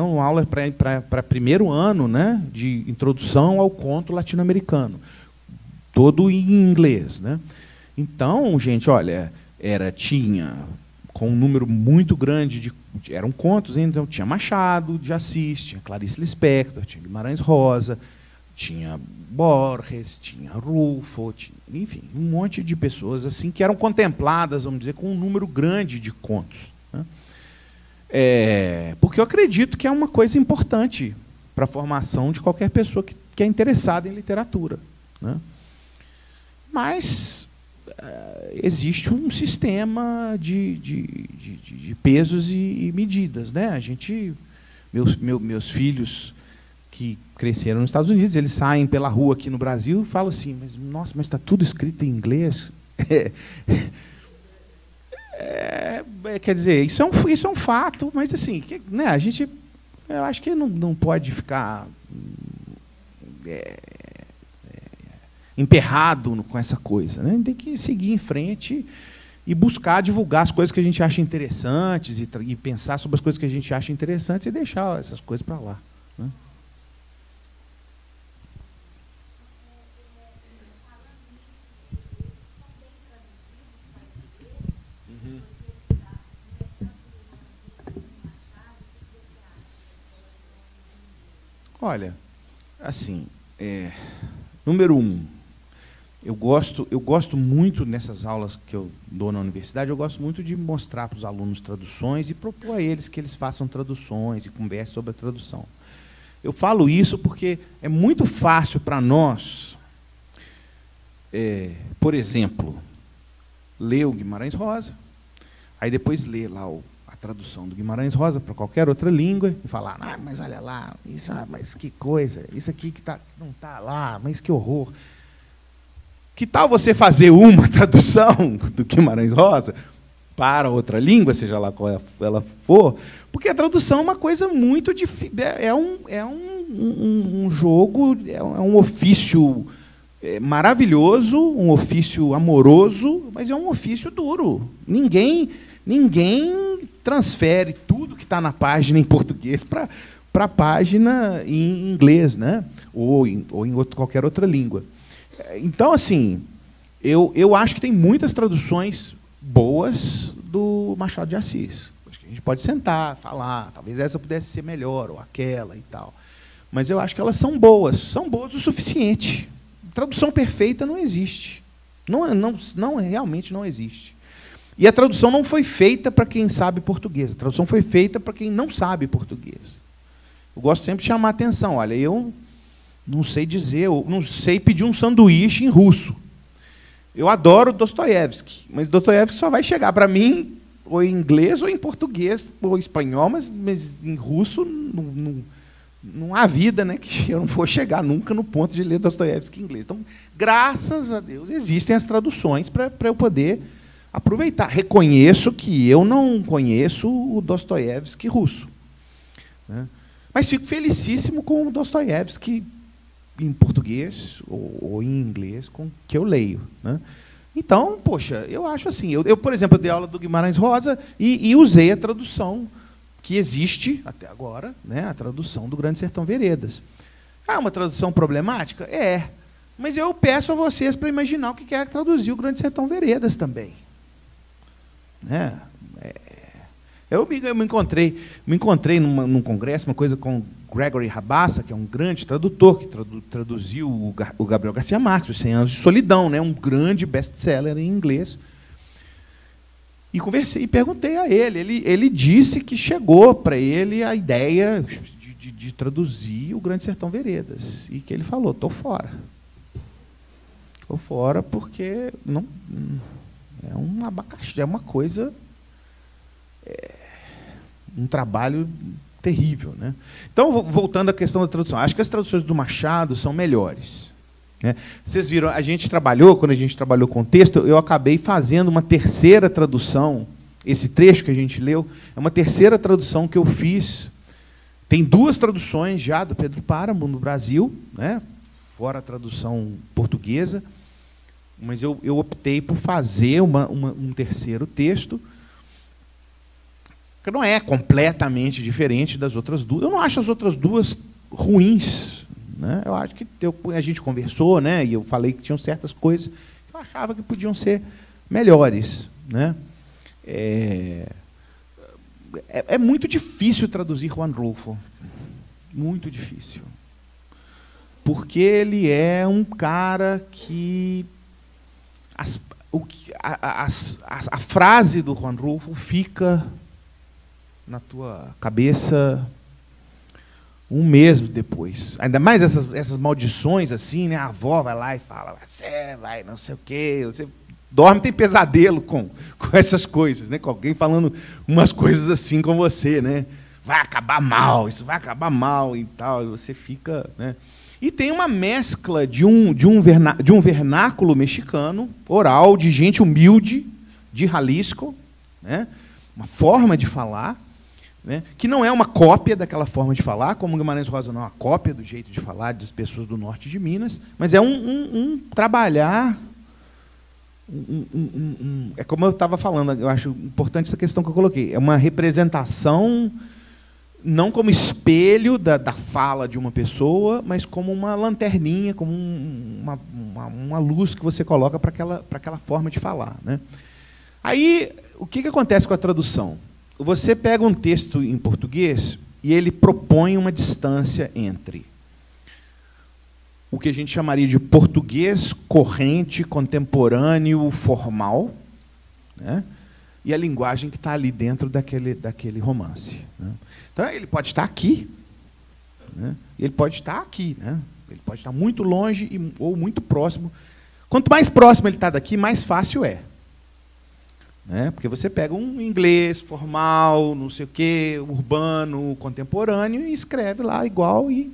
uma aula para primeiro ano, né, de introdução ao conto latino-americano, todo em inglês, né? Então, gente, olha, tinha com um número muito grande eram contos, então tinha Machado de Assis, tinha Clarice Lispector, tinha Guimarães Rosa, tinha Borges, tinha Rulfo, enfim, um monte de pessoas assim que eram contempladas, vamos dizer, com um número grande de contos, né? Porque eu acredito que é uma coisa importante para a formação de qualquer pessoa que é interessada em literatura, né? Mas existe um sistema de pesos e medidas, né? Meus filhos que cresceram nos Estados Unidos, eles saem pela rua aqui no Brasil e falam assim, mas está tudo escrito em inglês? Quer dizer, isso é um fato, mas assim, né, eu acho que não pode ficar emperrado com essa coisa, né? Tem que seguir em frente e buscar divulgar as coisas que a gente acha interessantes e pensar sobre as coisas que a gente acha interessantes e deixar essas coisas para lá, né? Olha, assim, número 1, eu gosto muito, nessas aulas que eu dou na universidade, eu gosto muito de mostrar para os alunos traduções e propor a eles que eles façam traduções e conversem sobre a tradução. Eu falo isso porque é muito fácil para nós, por exemplo, ler o Guimarães Rosa, aí depois ler lá a tradução do Guimarães Rosa para qualquer outra língua e falar, mas olha lá, mas que coisa, isso aqui que não está lá, mas que horror. Que tal você fazer uma tradução do Guimarães Rosa para outra língua, seja lá qual ela for? Porque a tradução é uma coisa muito difícil, é um jogo, é um ofício maravilhoso, um ofício amoroso, mas é um ofício duro. Ninguém transfere tudo que está na página em português para a página em inglês, né? Ou em qualquer outra língua. Então, assim, eu acho que tem muitas traduções boas do Machado de Assis. Acho que a gente pode sentar, falar, talvez essa pudesse ser melhor, ou aquela e tal. Mas eu acho que elas são boas o suficiente. Tradução perfeita não existe. Realmente não existe. E a tradução não foi feita para quem sabe português, a tradução foi feita para quem não sabe português. Eu gosto sempre de chamar a atenção. Olha, eu não sei dizer, eu não sei pedir um sanduíche em russo. Eu adoro Dostoiévski, mas Dostoiévski só vai chegar para mim ou em inglês, ou em português, ou em espanhol, mas em russo não há vida, né, que eu não vou chegar nunca no ponto de ler Dostoiévski em inglês. Então, graças a Deus, existem as traduções para eu poder aproveitar. Reconheço que eu não conheço o Dostoiévski russo, né? Mas fico felicíssimo com o Dostoiévski em português ou em inglês com que eu leio, né? Então, poxa, eu acho assim, eu por exemplo, dei aula do Guimarães Rosa e usei a tradução que existe até agora, né, a tradução do Grande Sertão Veredas. Ah, uma tradução problemática? É. Mas eu peço a vocês para imaginar o que é traduzir o Grande Sertão Veredas também. Né? Eu me encontrei num congresso, uma coisa com Gregory Rabassa, que é um grande tradutor, que traduziu o Gabriel Garcia Marques, Os 100 Anos de Solidão, né, um grande best-seller em inglês. E conversei e perguntei a ele. Ele disse que chegou para ele a ideia de traduzir o Grande Sertão Veredas. E que ele falou, estou fora. Estou fora porque não, é um abacaxi, é uma coisa... um trabalho terrível, né? Então, voltando à questão da tradução, acho que as traduções do Machado são melhores, né? Vocês viram, quando a gente trabalhou com o texto, eu acabei fazendo uma terceira tradução. Esse trecho que a gente leu é uma terceira tradução que eu fiz. Tem 2 traduções já do Pedro Páramo no Brasil, né? Fora a tradução portuguesa, mas eu optei por fazer um terceiro texto, que não é completamente diferente das outras 2. Eu não acho as outras 2 ruins, né? Eu acho que a gente conversou, né, e eu falei que tinham certas coisas que eu achava que podiam ser melhores, né? É muito difícil traduzir Juan Rulfo. Muito difícil. Porque ele é um cara que... A frase do Juan Rulfo fica na tua cabeça um mês depois. Ainda mais essas maldições assim, né? A avó vai lá e fala, você vai não sei o quê, você dorme, tem pesadelo com essas coisas, né? Com alguém falando umas coisas assim com você, né? Vai acabar mal, isso vai acabar mal e tal, e você fica, né? E tem uma mescla de um vernáculo mexicano, oral, de gente humilde, de Jalisco, né? Uma forma de falar, né, que não é uma cópia daquela forma de falar, como o Guimarães Rosa não é uma cópia do jeito de falar das pessoas do norte de Minas, mas é um trabalhar... é como eu estava falando, eu acho importante essa questão que eu coloquei, é uma representação não como espelho da fala de uma pessoa, mas como uma lanterninha, como uma luz que você coloca para aquela forma de falar, né? Aí, o que acontece com a tradução? Você pega um texto em português e ele propõe uma distância entre o que a gente chamaria de português corrente, contemporâneo, formal, né, e a linguagem que está ali dentro daquele romance, né? Então, ele pode estar aqui, né, ele pode estar aqui, né, ele pode estar muito longe ou muito próximo. Quanto mais próximo ele está daqui, mais fácil é. Né? Porque você pega um inglês formal, não sei o quê, urbano, contemporâneo, e escreve lá igual e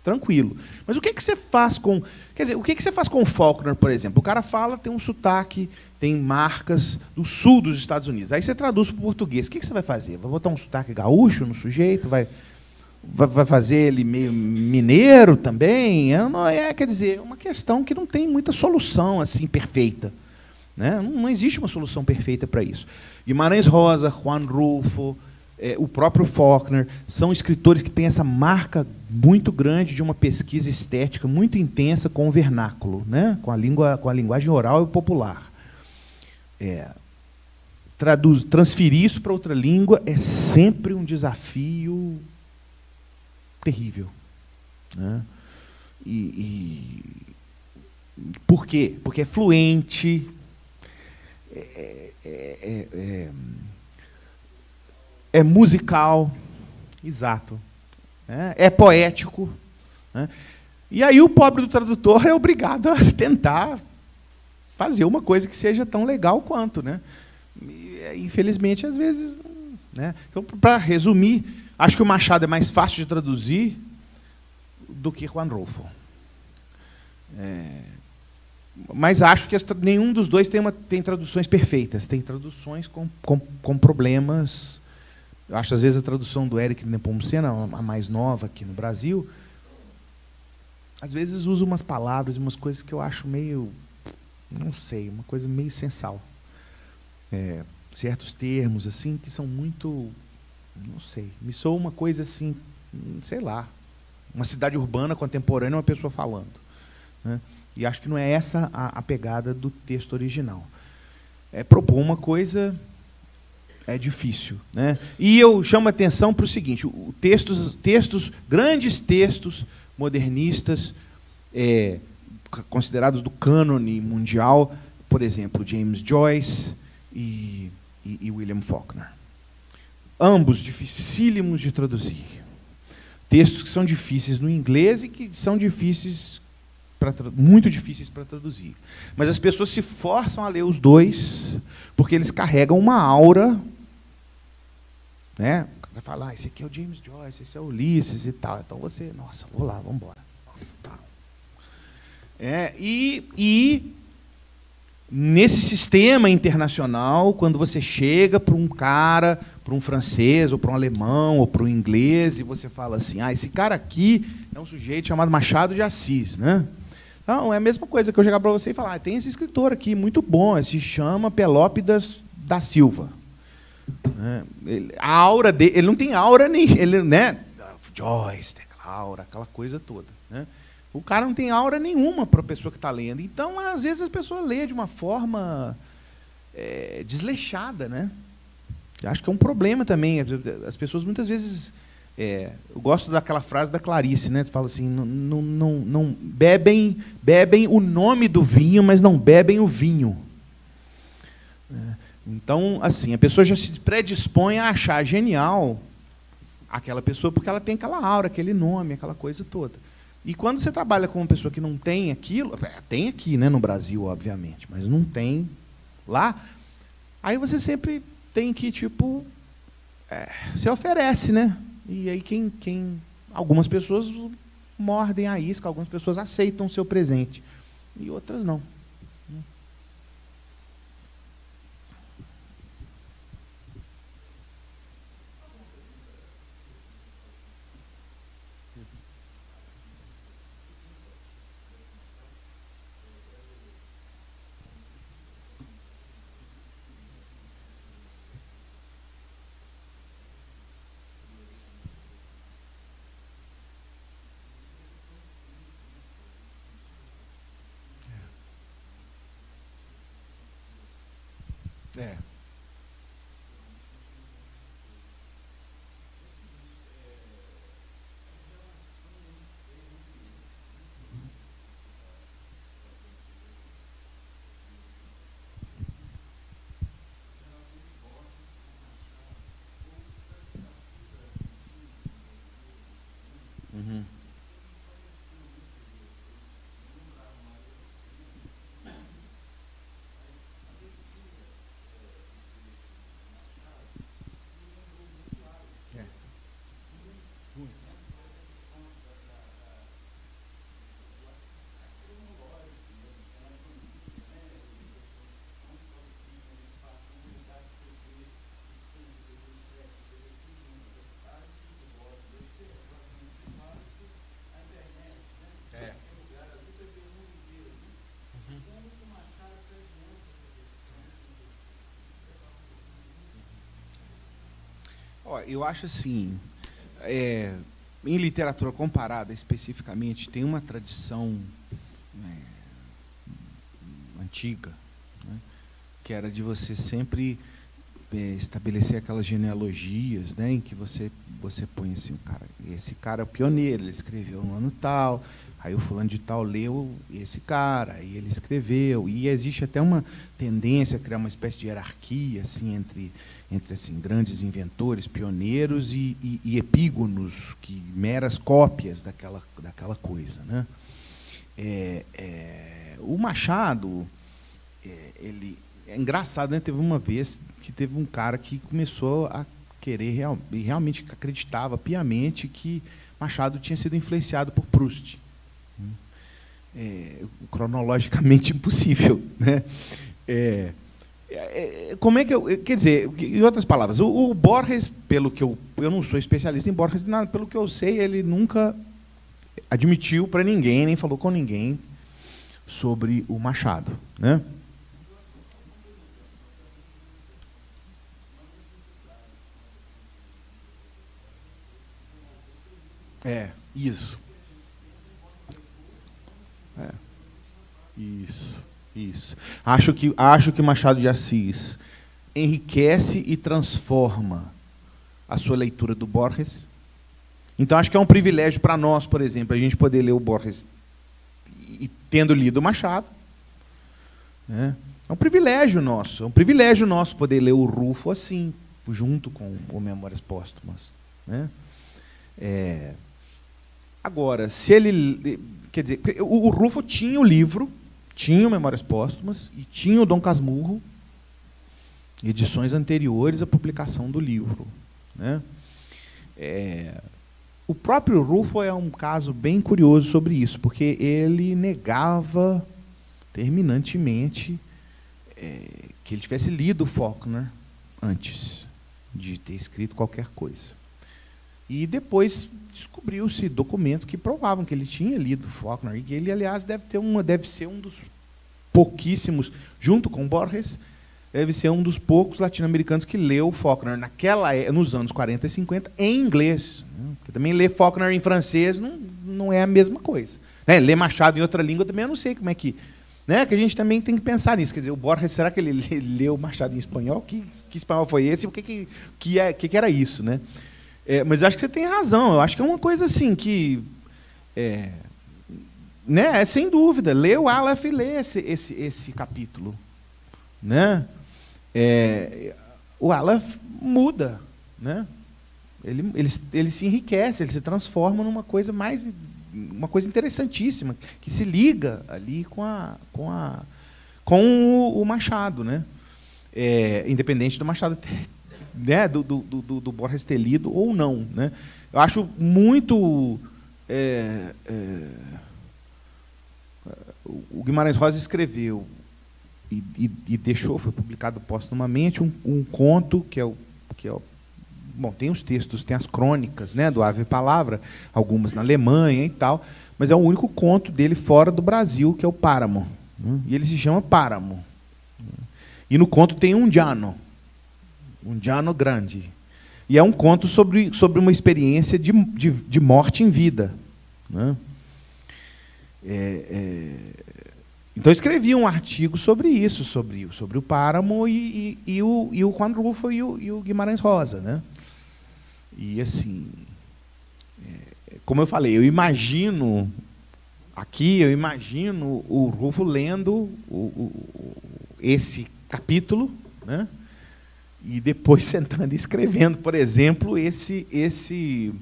tranquilo. Mas o que você faz com... Quer dizer, o que você faz com o Faulkner, por exemplo? O cara fala, tem um sotaque, tem marcas do sul dos Estados Unidos. Aí você traduz para o português. O que você vai fazer? Vai botar um sotaque gaúcho no sujeito? Vai fazer ele meio mineiro também? Quer dizer, é uma questão que não tem muita solução assim perfeita. Né? Não existe uma solução perfeita para isso. Guimarães Rosa, Juan Rulfo, o próprio Faulkner, são escritores que têm essa marca muito grande de uma pesquisa estética muito intensa com o vernáculo, né? com a linguagem oral e popular. Transferir isso para outra língua é sempre um desafio terrível. Né? Por quê? Porque é fluente, é musical, exato, é poético, né? E aí o pobre do tradutor é obrigado a tentar fazer uma coisa que seja tão legal quanto, né? E, infelizmente, às vezes, né? Então, para resumir, acho que o Machado é mais fácil de traduzir, do que Juan Rulfo. Mas acho que nenhum dos dois tem traduções perfeitas. Tem traduções com problemas. Eu acho, às vezes, a tradução do Éric Nepomuceno, a mais nova aqui no Brasil, às vezes usa umas palavras, umas coisas que eu acho meio, não sei, uma coisa meio sensal. Certos termos, assim, que são muito, não sei, me soa uma coisa assim, sei lá, uma cidade urbana contemporânea, uma pessoa falando, né? E acho que não é essa a pegada do texto original. Propor uma coisa é difícil, né? E eu chamo a atenção para o seguinte: grandes textos modernistas, considerados do cânone mundial, por exemplo, James Joyce e William Faulkner. Ambos dificílimos de traduzir. Textos que são difíceis no inglês e que são muito difíceis para traduzir. Mas as pessoas se forçam a ler os dois, porque eles carregam uma aura, né? Vai falar, esse aqui é o James Joyce, esse é o Ulisses e tal. Então você, nossa, vou lá, vamos embora. Nossa, tá. E nesse sistema internacional, quando você chega para um cara, para um francês, ou para um alemão, ou para um inglês, e você fala assim, esse cara aqui é um sujeito chamado Machado de Assis, né? Então, é a mesma coisa que eu chegar para você e falar, tem esse escritor aqui, muito bom, se chama Pelópidas da Silva. A aura dele, ele não tem aura nem, ele, né? Joyce, aura, aquela coisa toda, né? O cara não tem aura nenhuma para a pessoa que está lendo. Então, às vezes, a pessoa lê de uma forma desleixada, né? Eu acho que é um problema também. As pessoas, muitas vezes... eu gosto daquela frase da Clarice, né? Você fala assim, não bebem o nome do vinho, mas não bebem o vinho. Então, assim, a pessoa já se predispõe a achar genial aquela pessoa, porque ela tem aquela aura, aquele nome, aquela coisa toda. E quando você trabalha com uma pessoa que não tem aquilo, tem aqui, né, no Brasil, obviamente, mas não tem lá, aí você sempre tem que, tipo, se oferece, né? E aí algumas pessoas mordem a isca, algumas pessoas aceitam o seu presente, e outras não. Uhum. Eu acho assim, em literatura comparada especificamente, tem uma tradição antiga, né, que era de você sempre estabelecer aquelas genealogias, né, em que você põe assim, esse cara é o pioneiro, ele escreveu no ano tal, aí o fulano de tal leu esse cara, aí ele escreveu, e existe até uma tendência a criar uma espécie de hierarquia assim, entre assim, grandes inventores, pioneiros e epígonos, meras cópias daquela coisa, né? O Machado, ele é engraçado, né? Teve uma vez que teve um cara que começou a querer, realmente acreditava piamente que Machado tinha sido influenciado por Proust. Cronologicamente impossível, né? Como é que quer dizer, em outras palavras, o Borges, pelo que eu não sou especialista em Borges, pelo que eu sei, ele nunca admitiu para ninguém, nem falou com ninguém sobre o Machado, né? Isso. Isso. Acho que Machado de Assis enriquece e transforma a sua leitura do Borges. Então, acho que é um privilégio para nós, por exemplo, a gente poder ler o Borges e tendo lido o Machado. Né? É um privilégio nosso poder ler o Rufo assim, junto com o Memórias Póstumas. Né? Agora, se ele... Quer dizer, o Rufo tinha o livro, tinha o Memórias Póstumas e tinha o Dom Casmurro, edições anteriores à publicação do livro. Né? O próprio Rufo é um caso bem curioso sobre isso, porque ele negava terminantemente que ele tivesse lido Faulkner antes de ter escrito qualquer coisa. E depois descobriu-se documentos que provavam que ele tinha lido Faulkner, e que ele, aliás, deve ser um dos pouquíssimos, junto com Borges, deve ser um dos poucos latino-americanos que leu Faulkner nos anos 40 e 50 em inglês. Porque também ler Faulkner em francês não é a mesma coisa. Ler Machado em outra língua também eu não sei como é que... Né, que a gente também tem que pensar nisso. Quer dizer, o Borges, será que ele leu Machado em espanhol? Que espanhol foi esse? O que era isso? Né? Mas eu acho que você tem razão. Eu acho que é uma coisa assim que... sem dúvida. Lê o Aleph e lê esse capítulo. Né? O Aleph muda. Né? Ele se enriquece, ele se transforma numa coisa uma coisa interessantíssima, que se liga ali com o Machado. Né? Independente do Machado né, do Borges ter lido ou não. Né? Eu acho muito... o Guimarães Rosa escreveu e deixou, foi publicado póstumamente, um conto que é o... Bom, tem os textos, tem as crônicas, né, do Ave Palavra, algumas na Alemanha e tal, mas é o único conto dele fora do Brasil, que é o Páramo. E ele se chama Páramo. E no conto tem um Giano grande. E é um conto sobre uma experiência de morte em vida. Né? Então, eu escrevi um artigo sobre isso, sobre o Páramo e o Juan Rulfo e o Guimarães Rosa. Né? E, assim, como eu falei, eu imagino o Rulfo lendo esse capítulo, né? E depois sentando e escrevendo, por exemplo, esse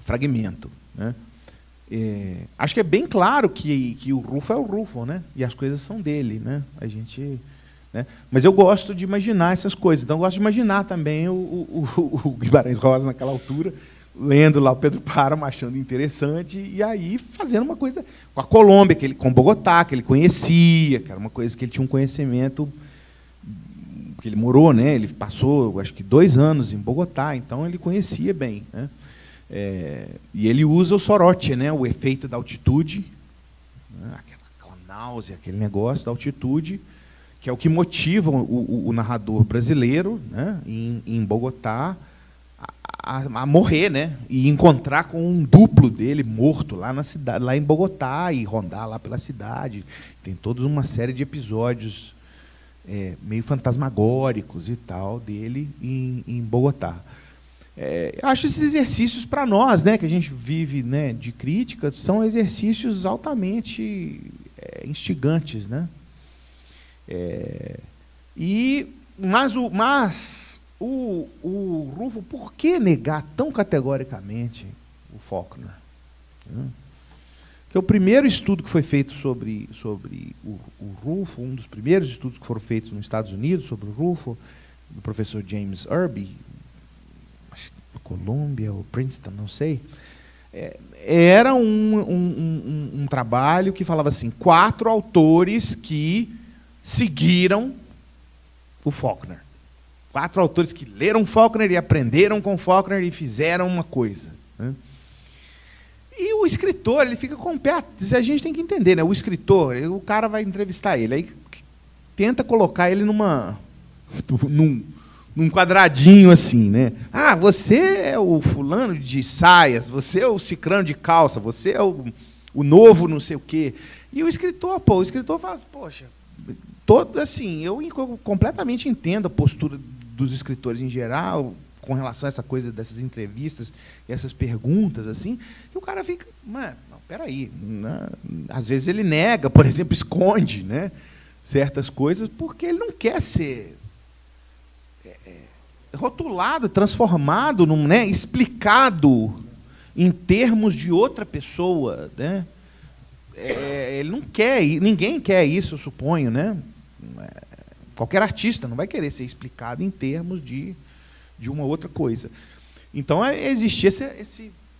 fragmento. Né? Acho que é bem claro que o Rulfo é o Rulfo, né? E as coisas são dele. Né? Né? Mas eu gosto de imaginar essas coisas. Então, eu gosto de imaginar também o Guimarães Rosa, naquela altura, lendo lá o Pedro Páramo, achando interessante, e aí fazendo uma coisa com a Colômbia, com Bogotá, que ele conhecia, que era uma coisa que ele tinha um conhecimento, que ele morou, né? Ele passou, acho que 2 anos em Bogotá, então ele conhecia bem. Né? E ele usa o sorote, né? O efeito da altitude, né? aquela náusea, aquele negócio da altitude, que é o que motiva o narrador brasileiro, né? em Bogotá, a morrer, né? E encontrar com um duplo dele morto lá na cidade, lá em Bogotá, e rondar lá pela cidade. Tem toda uma série de episódios meio fantasmagóricos e tal dele em Bogotá. Acho esses exercícios para nós, né, que a gente vive, né, de crítica, são exercícios altamente instigantes, né? Mas o Rulfo, por que negar tão categoricamente o Faulkner? Que o primeiro estudo que foi feito sobre o Rulfo, um dos primeiros estudos que foram feitos nos Estados Unidos sobre o Rulfo, do professor James Irby, Colômbia ou Princeton, não sei, era um trabalho que falava assim, 4 autores que seguiram o Faulkner. 4 autores que leram Faulkner e aprenderam com Faulkner e fizeram uma coisa, né? E o escritor, ele fica com o pé... A gente tem que entender, né? O escritor, o cara vai entrevistar ele, aí tenta colocar ele num quadradinho assim, né? Ah, você é o fulano de saias, você é o cicrano de calça, você é o novo não sei o quê. E o escritor fala, poxa, todo assim, eu completamente entendo a postura dos escritores em geral com relação a essa coisa dessas entrevistas e essas perguntas assim, e o cara fica, não, peraí, né? Às vezes ele nega, por exemplo, esconde, né, certas coisas porque ele não quer ser rotulado, transformado, né, explicado em termos de outra pessoa, né? Ele não quer, ninguém quer isso, eu suponho, né? Qualquer artista não vai querer ser explicado em termos de uma outra coisa. Então existia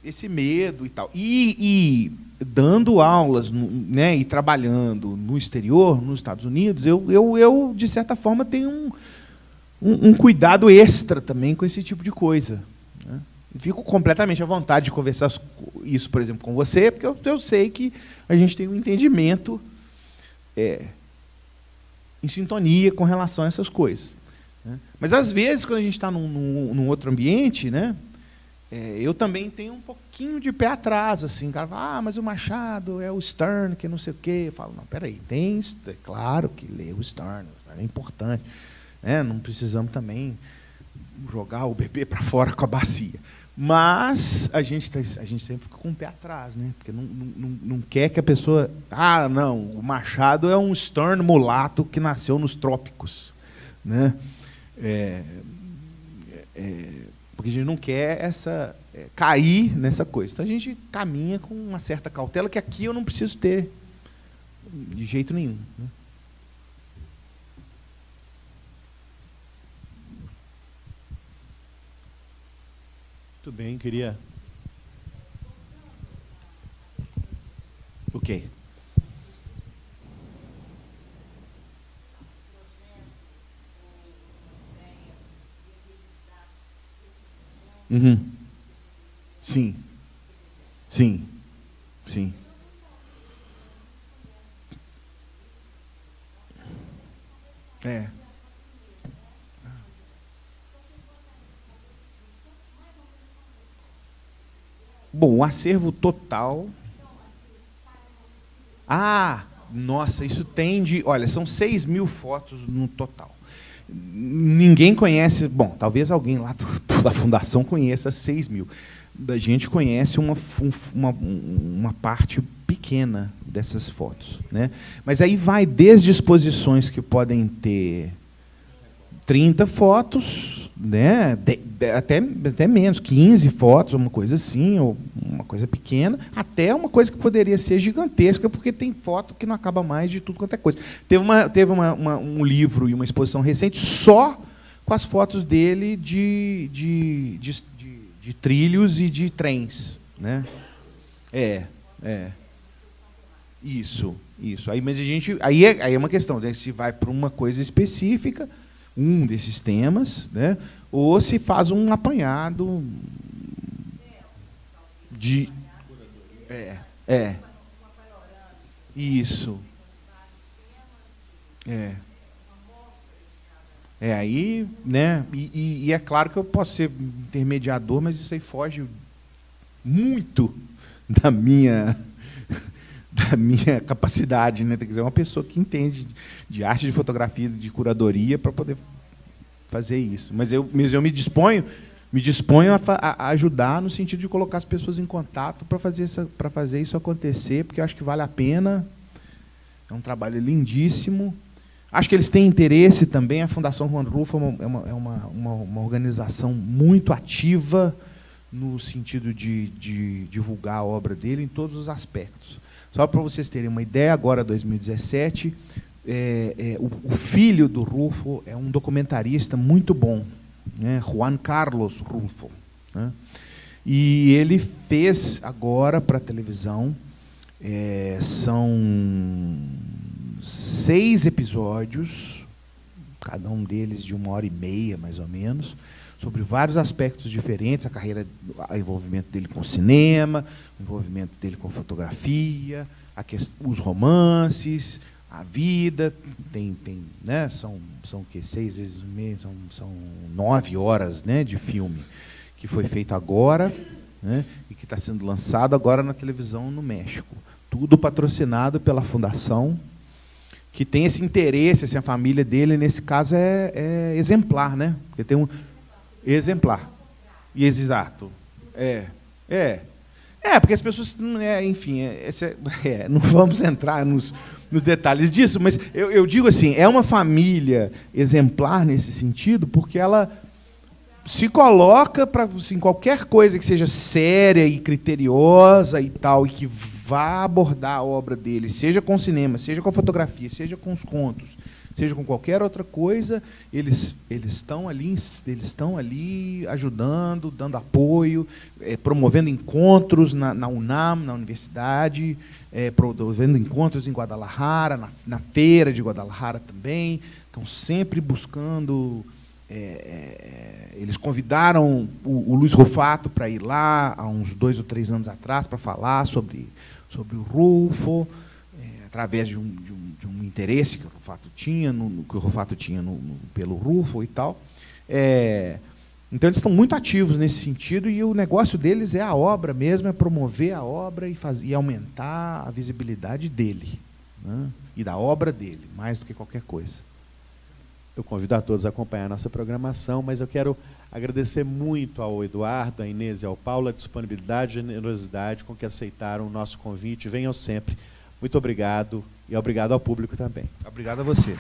esse medo e tal. E dando aulas, né, e trabalhando no exterior, nos Estados Unidos, eu de certa forma tenho um cuidado extra também com esse tipo de coisa, né? Fico completamente à vontade de conversar isso, por exemplo, com você, porque eu sei que a gente tem um entendimento em sintonia com relação a essas coisas, né? Mas, às vezes, quando a gente está num outro ambiente, né, eu também tenho um pouquinho de pé atrás. Assim, o cara fala, mas o Machado é o Stern, que não sei o quê. Eu falo, não, peraí, é claro que lê o Stern é importante. Não precisamos também jogar o bebê para fora com a bacia. Mas a gente sempre fica com o pé atrás, né? Porque não quer que a pessoa... Ah, não, o Machado é um Stern mulato que nasceu nos trópicos, né? Porque a gente não quer cair nessa coisa. Então a gente caminha com uma certa cautela que aqui eu não preciso ter de jeito nenhum, né? Muito bem, queria... O quê? Uhum. Sim. Sim. Sim. Bom, o acervo total... Ah, nossa, isso tem de... Olha, são 6.000 fotos no total. Ninguém conhece... Bom, talvez alguém lá da fundação conheça 6.000. A gente conhece uma parte pequena dessas fotos, né? Mas aí vai desde exposições que podem ter 30 fotos, né? Até menos, 15 fotos, uma coisa assim, ou uma coisa pequena, até uma coisa que poderia ser gigantesca, porque tem foto que não acaba mais de tudo quanto é coisa. Teve um livro e uma exposição recente só com as fotos dele de trilhos e de trens, né? Isso. Aí, mas aí é uma questão, né? Se vai para uma coisa específica, um desses temas, né? Ou se faz um apanhado de... Isso. Aí, né? E é claro que eu posso ser intermediador, mas isso aí foge muito da minha capacidade, né? Tem que ser uma pessoa que entende de arte, de fotografia, de curadoria para poder fazer isso. Mas eu me disponho a ajudar no sentido de colocar as pessoas em contato para fazer isso acontecer, porque eu acho que vale a pena. É um trabalho lindíssimo. Acho que eles têm interesse também. A Fundação Juan Rulfo é uma organização muito ativa no sentido de divulgar a obra dele em todos os aspectos. Só para vocês terem uma ideia, agora, 2017, o filho do Rulfo é um documentarista muito bom, né? Juan Carlos Rulfo. né? E ele fez agora para a televisão, são 6 episódios, cada um deles de 1h30, mais ou menos, sobre vários aspectos diferentes, a carreira, o envolvimento dele com o cinema, o envolvimento dele com fotografia, os romances, a vida, né, são o quê? 6 vezes meio, são 9 horas, né, de filme, que foi feito agora, né, e que está sendo lançado agora na televisão no México. Tudo patrocinado pela fundação, que tem esse interesse, assim, a família dele, nesse caso, é exemplar, né? Porque tem um exemplar. E exato. Porque as pessoas, enfim, não vamos entrar nos detalhes disso, mas eu digo assim, é uma família exemplar nesse sentido, porque ela se coloca para, assim, qualquer coisa que seja séria e criteriosa e tal, e que vá abordar a obra dele, seja com cinema, seja com a fotografia, seja com os contos, seja com qualquer outra coisa, eles estão ali ajudando, dando apoio, promovendo encontros na UNAM, na universidade, promovendo encontros em Guadalajara, na feira de Guadalajara também, estão sempre buscando. Eles convidaram o Luiz Rufato para ir lá há uns 2 ou 3 anos atrás para falar sobre o Rulfo, através de um interesse que o Rufato tinha pelo Rulfo e tal. Então eles estão muito ativos nesse sentido, e o negócio deles é a obra mesmo, é promover a obra e aumentar a visibilidade dele, né? E da obra dele, mais do que qualquer coisa. Eu convido a todos a acompanhar a nossa programação, mas eu quero agradecer muito ao Eduardo, à Inês e ao Paulo a disponibilidade e generosidade com que aceitaram o nosso convite. Venham sempre. Muito obrigado, e obrigado ao público também. Obrigado a vocês.